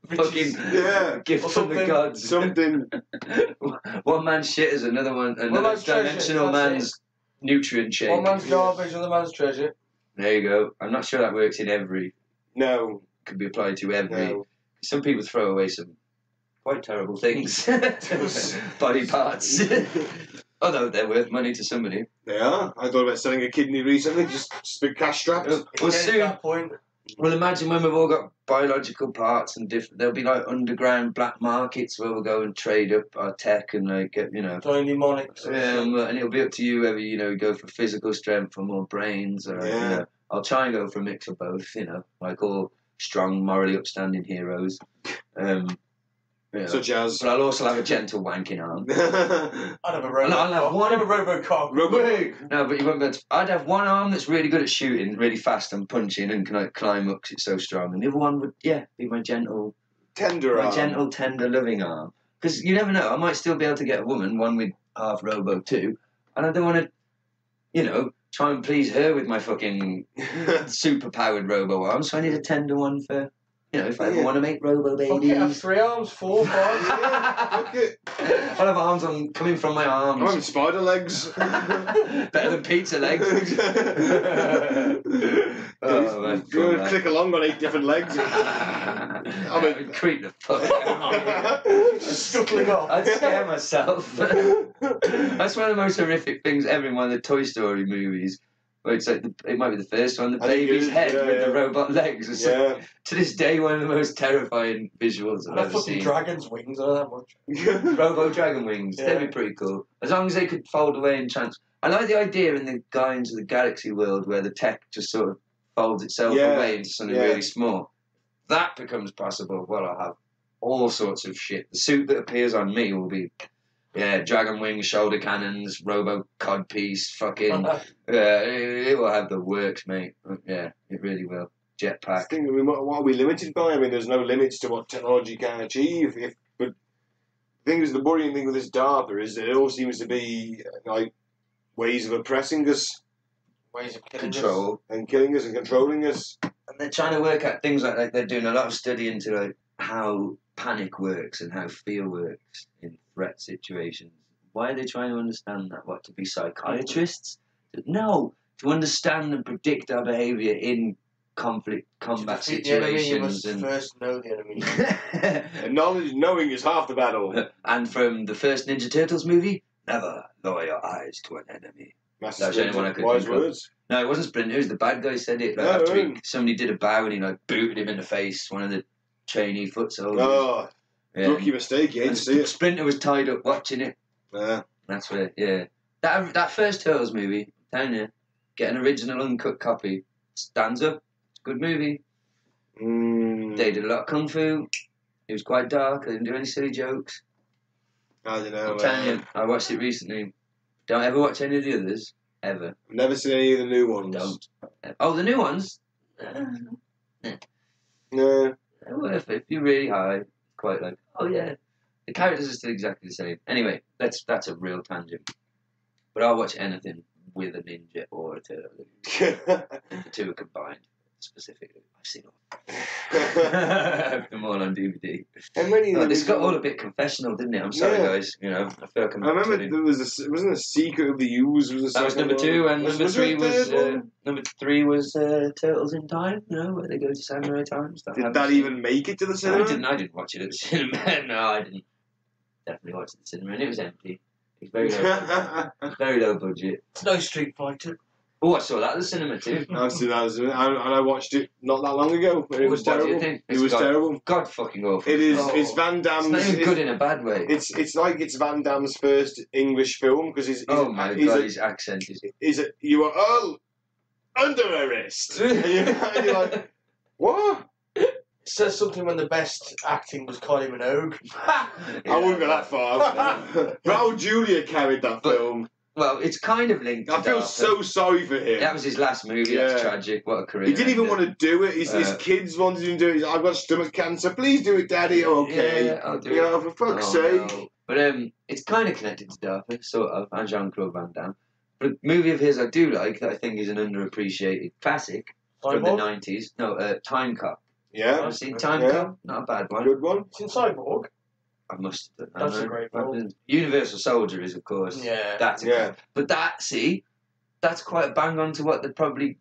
Fucking yeah, gift Or from the something. gods. something. One man's shit is another another man's treasure, dimensional that's man's nutrient shake. One man's garbage, another man's treasure. There you go. I'm not sure that works in every. No, Could be applied to every. no. Some people throw away some quite terrible things, body parts. Although they're worth money to somebody. They are. I thought about selling a kidney recently, just big cash straps. Well, It gets to soon. that point. Well, imagine when we've all got biological parts and different. There'll be like underground black markets where we'll go and trade up our tech and like get, Join mnemonics. and it'll be up to you whether go for physical strength or more brains or Yeah. I'll try and go for a mix of both. Like all strong, morally upstanding heroes. Such as. But I'll also have a gentle wanking arm. I'd have a Robocock. I'll have one- I'd have a Robocock. No, but you won't be able to, I'd have one arm that's really good at shooting, really fast and punching, and can like climb up because it's so strong. And the other one would, be my gentle, Tender arm. tender, loving arm. Because you never know, I might still be able to get a woman, one with half Robo too, and I don't want to, try and please her with my fucking super powered Robo arm. So I need a tender one for, if I ever want to make Robo Fuck it, have babies. 3 arms, 4, 5. Fuck it. I'll have arms coming from my I'm arms. having spider legs. Better than pizza legs. Oh, man, You're going to click along on 8 different legs. I would creep the fuck out. Scuttling off. I'd scare myself. That's one of the most horrific things ever in one of the Toy Story movies. Where it's like it might be the first one, the I think it baby's is, head yeah, with yeah. the robot legs. It's like, Yeah. to this day, one of the most terrifying visuals And I've a ever fucking seen. dragon's wings, I don't know that much. Robo Dragon Wings. Yeah. They'd be pretty cool. As long as they could fold away and trans. I like the idea in the Guardians of the Galaxy world where the tech just sort of folds itself Yeah. away into something Yeah. really small. That becomes possible. Well, I'll have all sorts of shit. The suit that appears on me will be, dragon wings, shoulder cannons, Robo codpiece, fucking. It will have the works, mate. Yeah, it really will. Jetpack. What are we limited by? I mean, there's no limits to what technology can achieve. But the thing is, the worrying thing with this DARPA is that it all seems to be like ways of oppressing us Ways of killing Control. and killing us and controlling us. And they're trying to work out things like they're doing a lot of study into like how panic works and how fear works in threat situations. Why are they trying to understand that? What, to be psychiatrists? No, to understand and predict our behaviour in combat To defeat the enemy, you situations must first know the enemy. And knowing is half the battle. and from the first Ninja Turtles movie, never lower your eyes to an enemy. Master That's the only one I could wise think of. words. No, it wasn't Splinter. It was the bad guy said it. Like, No, after right. somebody did a bow and he like booted him in the face. One of the trainee foot soldiers. Oh, Yeah. rookie mistake. You hate And to see it. Splinter was tied up watching it. Yeah. That's where, that first Turtles movie, I'm telling you, get an original uncut copy. Stands up. It's a good movie. They did a lot of kung fu. It was quite dark. They didn't do any silly jokes. I don't know. I'm telling you, I watched it recently. Don't ever watch any of the others. Ever. I've never seen any of the new ones. Don't. Oh, the new ones? No. They're worth it. If you're really high, quite like, oh yeah. The characters are still exactly the same. Anyway, that's a real tangent. But I'll watch anything with a ninja or a turtle. The two are combined, specifically. I've seen all. Them all on DVD. And many of This them- got all a bit confessional, didn't it? I'm sorry, Yeah. guys. I feel like I'm I remember telling- there wasn't a Secret of the Ooze. That was number 2, and number 3 was Turtles in Time. Where they go to Samurai Time. Did that even make it to the No, cinema? I didn't watch it at the cinema. No, I didn't. Definitely watch it at the cinema, and it was empty. It was very low budget. It's no Street Fighter. Oh, I saw that at the cinema too. I've seen that, and I watched it not that long ago. And it was What do you terrible. think? It was terrible. God fucking awful. It is. Oh. It's Van Damme's. It's not even good in a bad way. It's like it's Van Damme's first English film because Oh my god, his accent is. You are all under arrest. and you're like, what? It says something when the best acting was Kylie Minogue. I wouldn't go that far. Raul Julia carried that But- film. Well, it's kind of linked. I to feel Dartford. so sorry for him. That was his last movie. Yeah. That's tragic. What a career. He didn't even ender. want to do it. His kids wanted him to do it. He's like, I've got stomach cancer. Please do it, Daddy. Oh, okay. Yeah, I'll do You it. know, for fuck's Oh, sake. no. But it's kind of connected to Dartford, sort of, and Jean-Claude Van Damme. But a movie of his I do like, that I think is an underappreciated classic from the Cyborg? 90s. No, Time Cop. Yeah, Have you seen Time Yeah. Cop? Not a bad one. good one. It's in Cyborg. I must have done. That's a great film. Universal Soldier is, of course. Yeah. That's a Yeah. But that's quite a bang on to what they're probably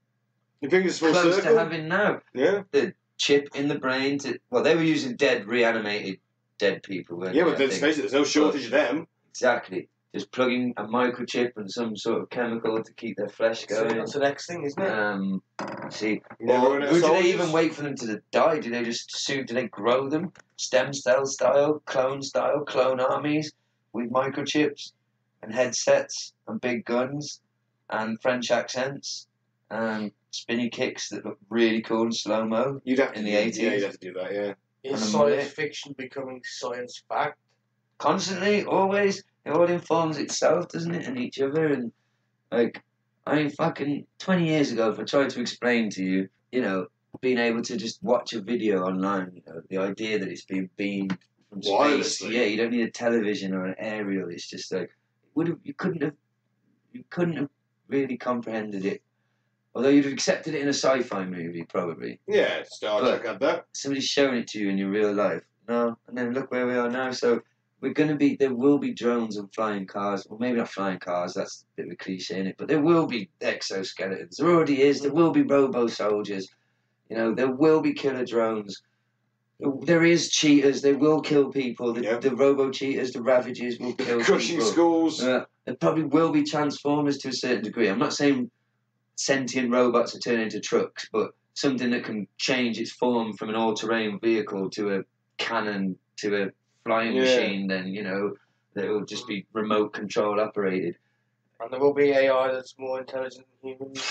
You think it's full close circle? to having now. Yeah. The chip in the brain well, they were using reanimated dead people, weren't Yeah, they, but I let's think? face it, there's no shortage of them. Exactly. Just plugging a microchip and some sort of chemical to keep their flesh So going. that's the next thing, isn't it? See, Never or run out of do they soldiers. even wait for them to die? Do they do they grow them stem cell style, clone armies with microchips and headsets and big guns and French accents and spinny kicks that look really cool in slow mo? You'd have to In the do- 80s. Yeah, you'd have to do that, yeah. Is And a science mullet. fiction becoming science fact? Constantly, always, it all informs itself, doesn't it, and each other. And like, I mean, fucking 20 years ago, if I tried to explain to you, you know, being able to just watch a video online, you know, the idea that it's being beamed from space, Wirelessly. yeah, you don't need a television or an aerial. It's just like you couldn't have really comprehended it. Although you'd have accepted it in a sci-fi movie, probably. Yeah, Star But- Trek had that. Somebody's showing it to you in your real life. No, and then look where we are now. So there will be drones and flying cars. Well, maybe not flying cars. That's a bit of a cliche in it. But there will be exoskeletons. There already is. There will be robo soldiers. You know, there will be killer drones. There is cheaters. They will kill people. Yeah. The robo cheaters, the ravages will kill Crushing people. schools. There probably will be transformers to a certain degree. I'm not saying sentient robots are turning into trucks, but something that can change its form from an all-terrain vehicle to a cannon to a flying Yeah. machine, then, you know, that will just be remote control operated. And there will be AI that's more intelligent than humans.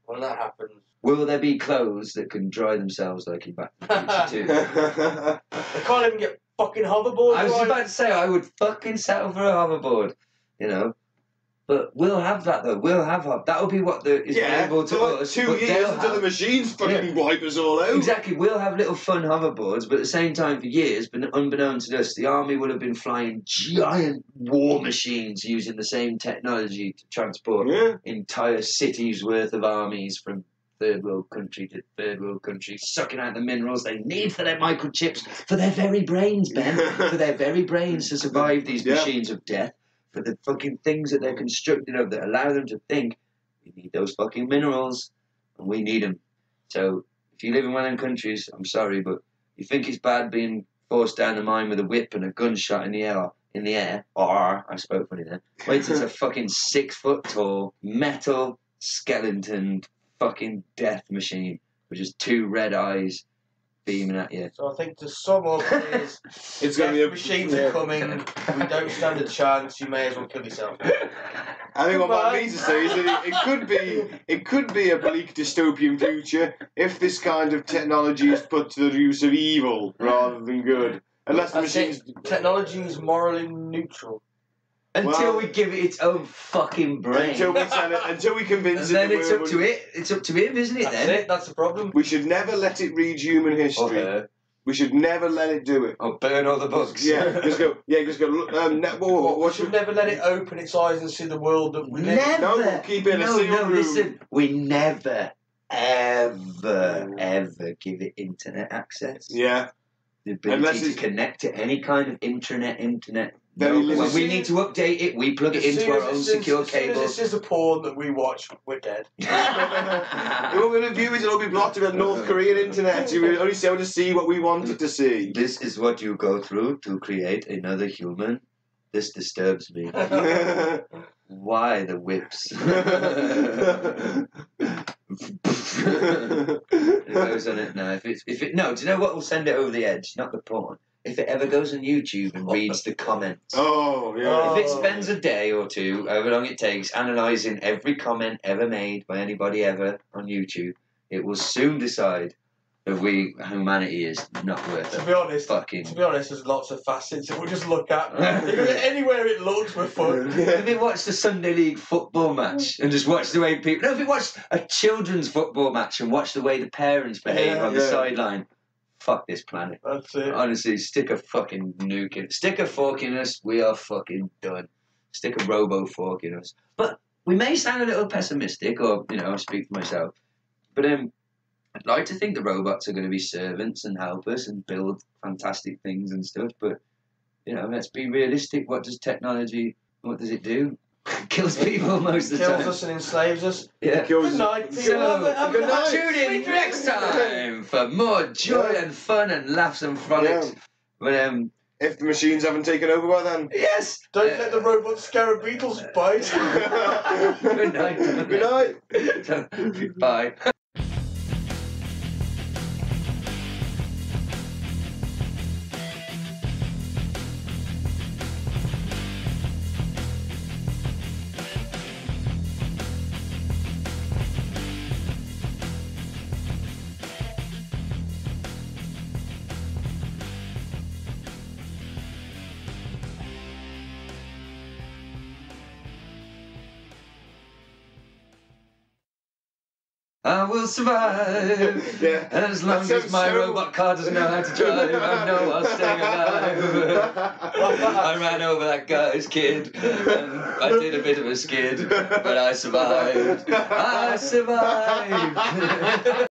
When that happens, Will there be clothes that can dry themselves like in Back to the Future 2? they can't even get fucking hoverboards. I was right. about to say I would fucking settle for a hoverboard, you know. But we'll have that though. We'll have that'll be what is Yeah, able to for like us. 2 but years they'll until the have- machines fucking wipe us all out. Exactly, we'll have little fun hoverboards, but at the same time, for years, but unbeknownst to us, the army will have been flying giant war machines using the same technology to transport Yeah. entire cities worth of armies from third world country to third world country, sucking out the minerals they need for their microchips, for their very brains, Ben, for their very brains to survive these Yeah. machines of death, for the fucking things that they're constructed of that allow them to think. We need those fucking minerals, and we need them. So, if you live in one of them countries, I'm sorry, but you think it's bad being forced down the mine with a whip and a gunshot in the air, or, I spoke funny then, wait till it's a fucking 6 foot tall metal skeleton fucking death machine with just 2 red eyes beaming at you. So I think to sum up is, It's going to be a machines yeah. are coming. We don't stand a chance. You may as well kill yourself. I think what Goodbye. Matt means to say is that it could be a bleak dystopian future if this kind of technology is put to the use of evil rather than good. Unless the I think machines. technology is morally neutral. Until Well- we give it its own fucking brain. Until we tell it, until we and convince it. then that it's we're- up to it. It's up to him, isn't it, That's then? it. That's the problem. We should never let it read human Or history. her. We should never let it do it. Or burn all the books. Yeah, just go. Yeah, just go. Look, We what should should never let it open its eyes and see the world that we live in. Never. No, we'll keep it in a no, sealed no, room. listen. We never, ever give it internet access. Yeah, The Unless ability to it's- connect to any kind of internet. Very No, limited. when we need to update it, we plug it into our own secure cable. As soon as this is a porn that we watch, we're dead. it won't be the viewers. It'll be blocked with North Korean internet. You will only be able to see what we wanted to see. This is what you go through to create another human. This disturbs me. Why the whips? It goes on it now. If it no, do you know what will send it over the edge? Not the porn. If it ever goes on YouTube and reads the comments. Oh yeah. If it spends a day or two, however long it takes, analysing every comment ever made by anybody ever on YouTube, it will soon decide of humanity is not worth To it. be honest, Fucking. there's lots of facets that we'll just look at. Anywhere it looks, we're fun. If you watch the Sunday League football match and just watch the way people. No, if you watch a children's football match and watch the way the parents behave on the sideline, fuck this planet. That's it. Honestly, stick a fucking nuke in. Stick a fork in us, we are fucking done. Stick a robo fork in us. But we may sound a little pessimistic, or, I speak for myself. But I'd like to think the robots are going to be servants and help us and build fantastic things and stuff. But, let's be realistic. What does it do? Kills people most of the time. Kills us and enslaves us. Yeah. Good night. So, Have a good night. tune in next time for more joy and fun and laughs and frolics. Yeah. But, If the machines haven't taken over by then. yes! Don't let the robots Scarabeetles bite. Good night. Good night. Bye. I will survive. Yeah. As long That as my sounds so- robot car doesn't know how to drive, I know I'll stay alive. I ran over that guy's kid, and I did a bit of a skid, but I survived. I survived.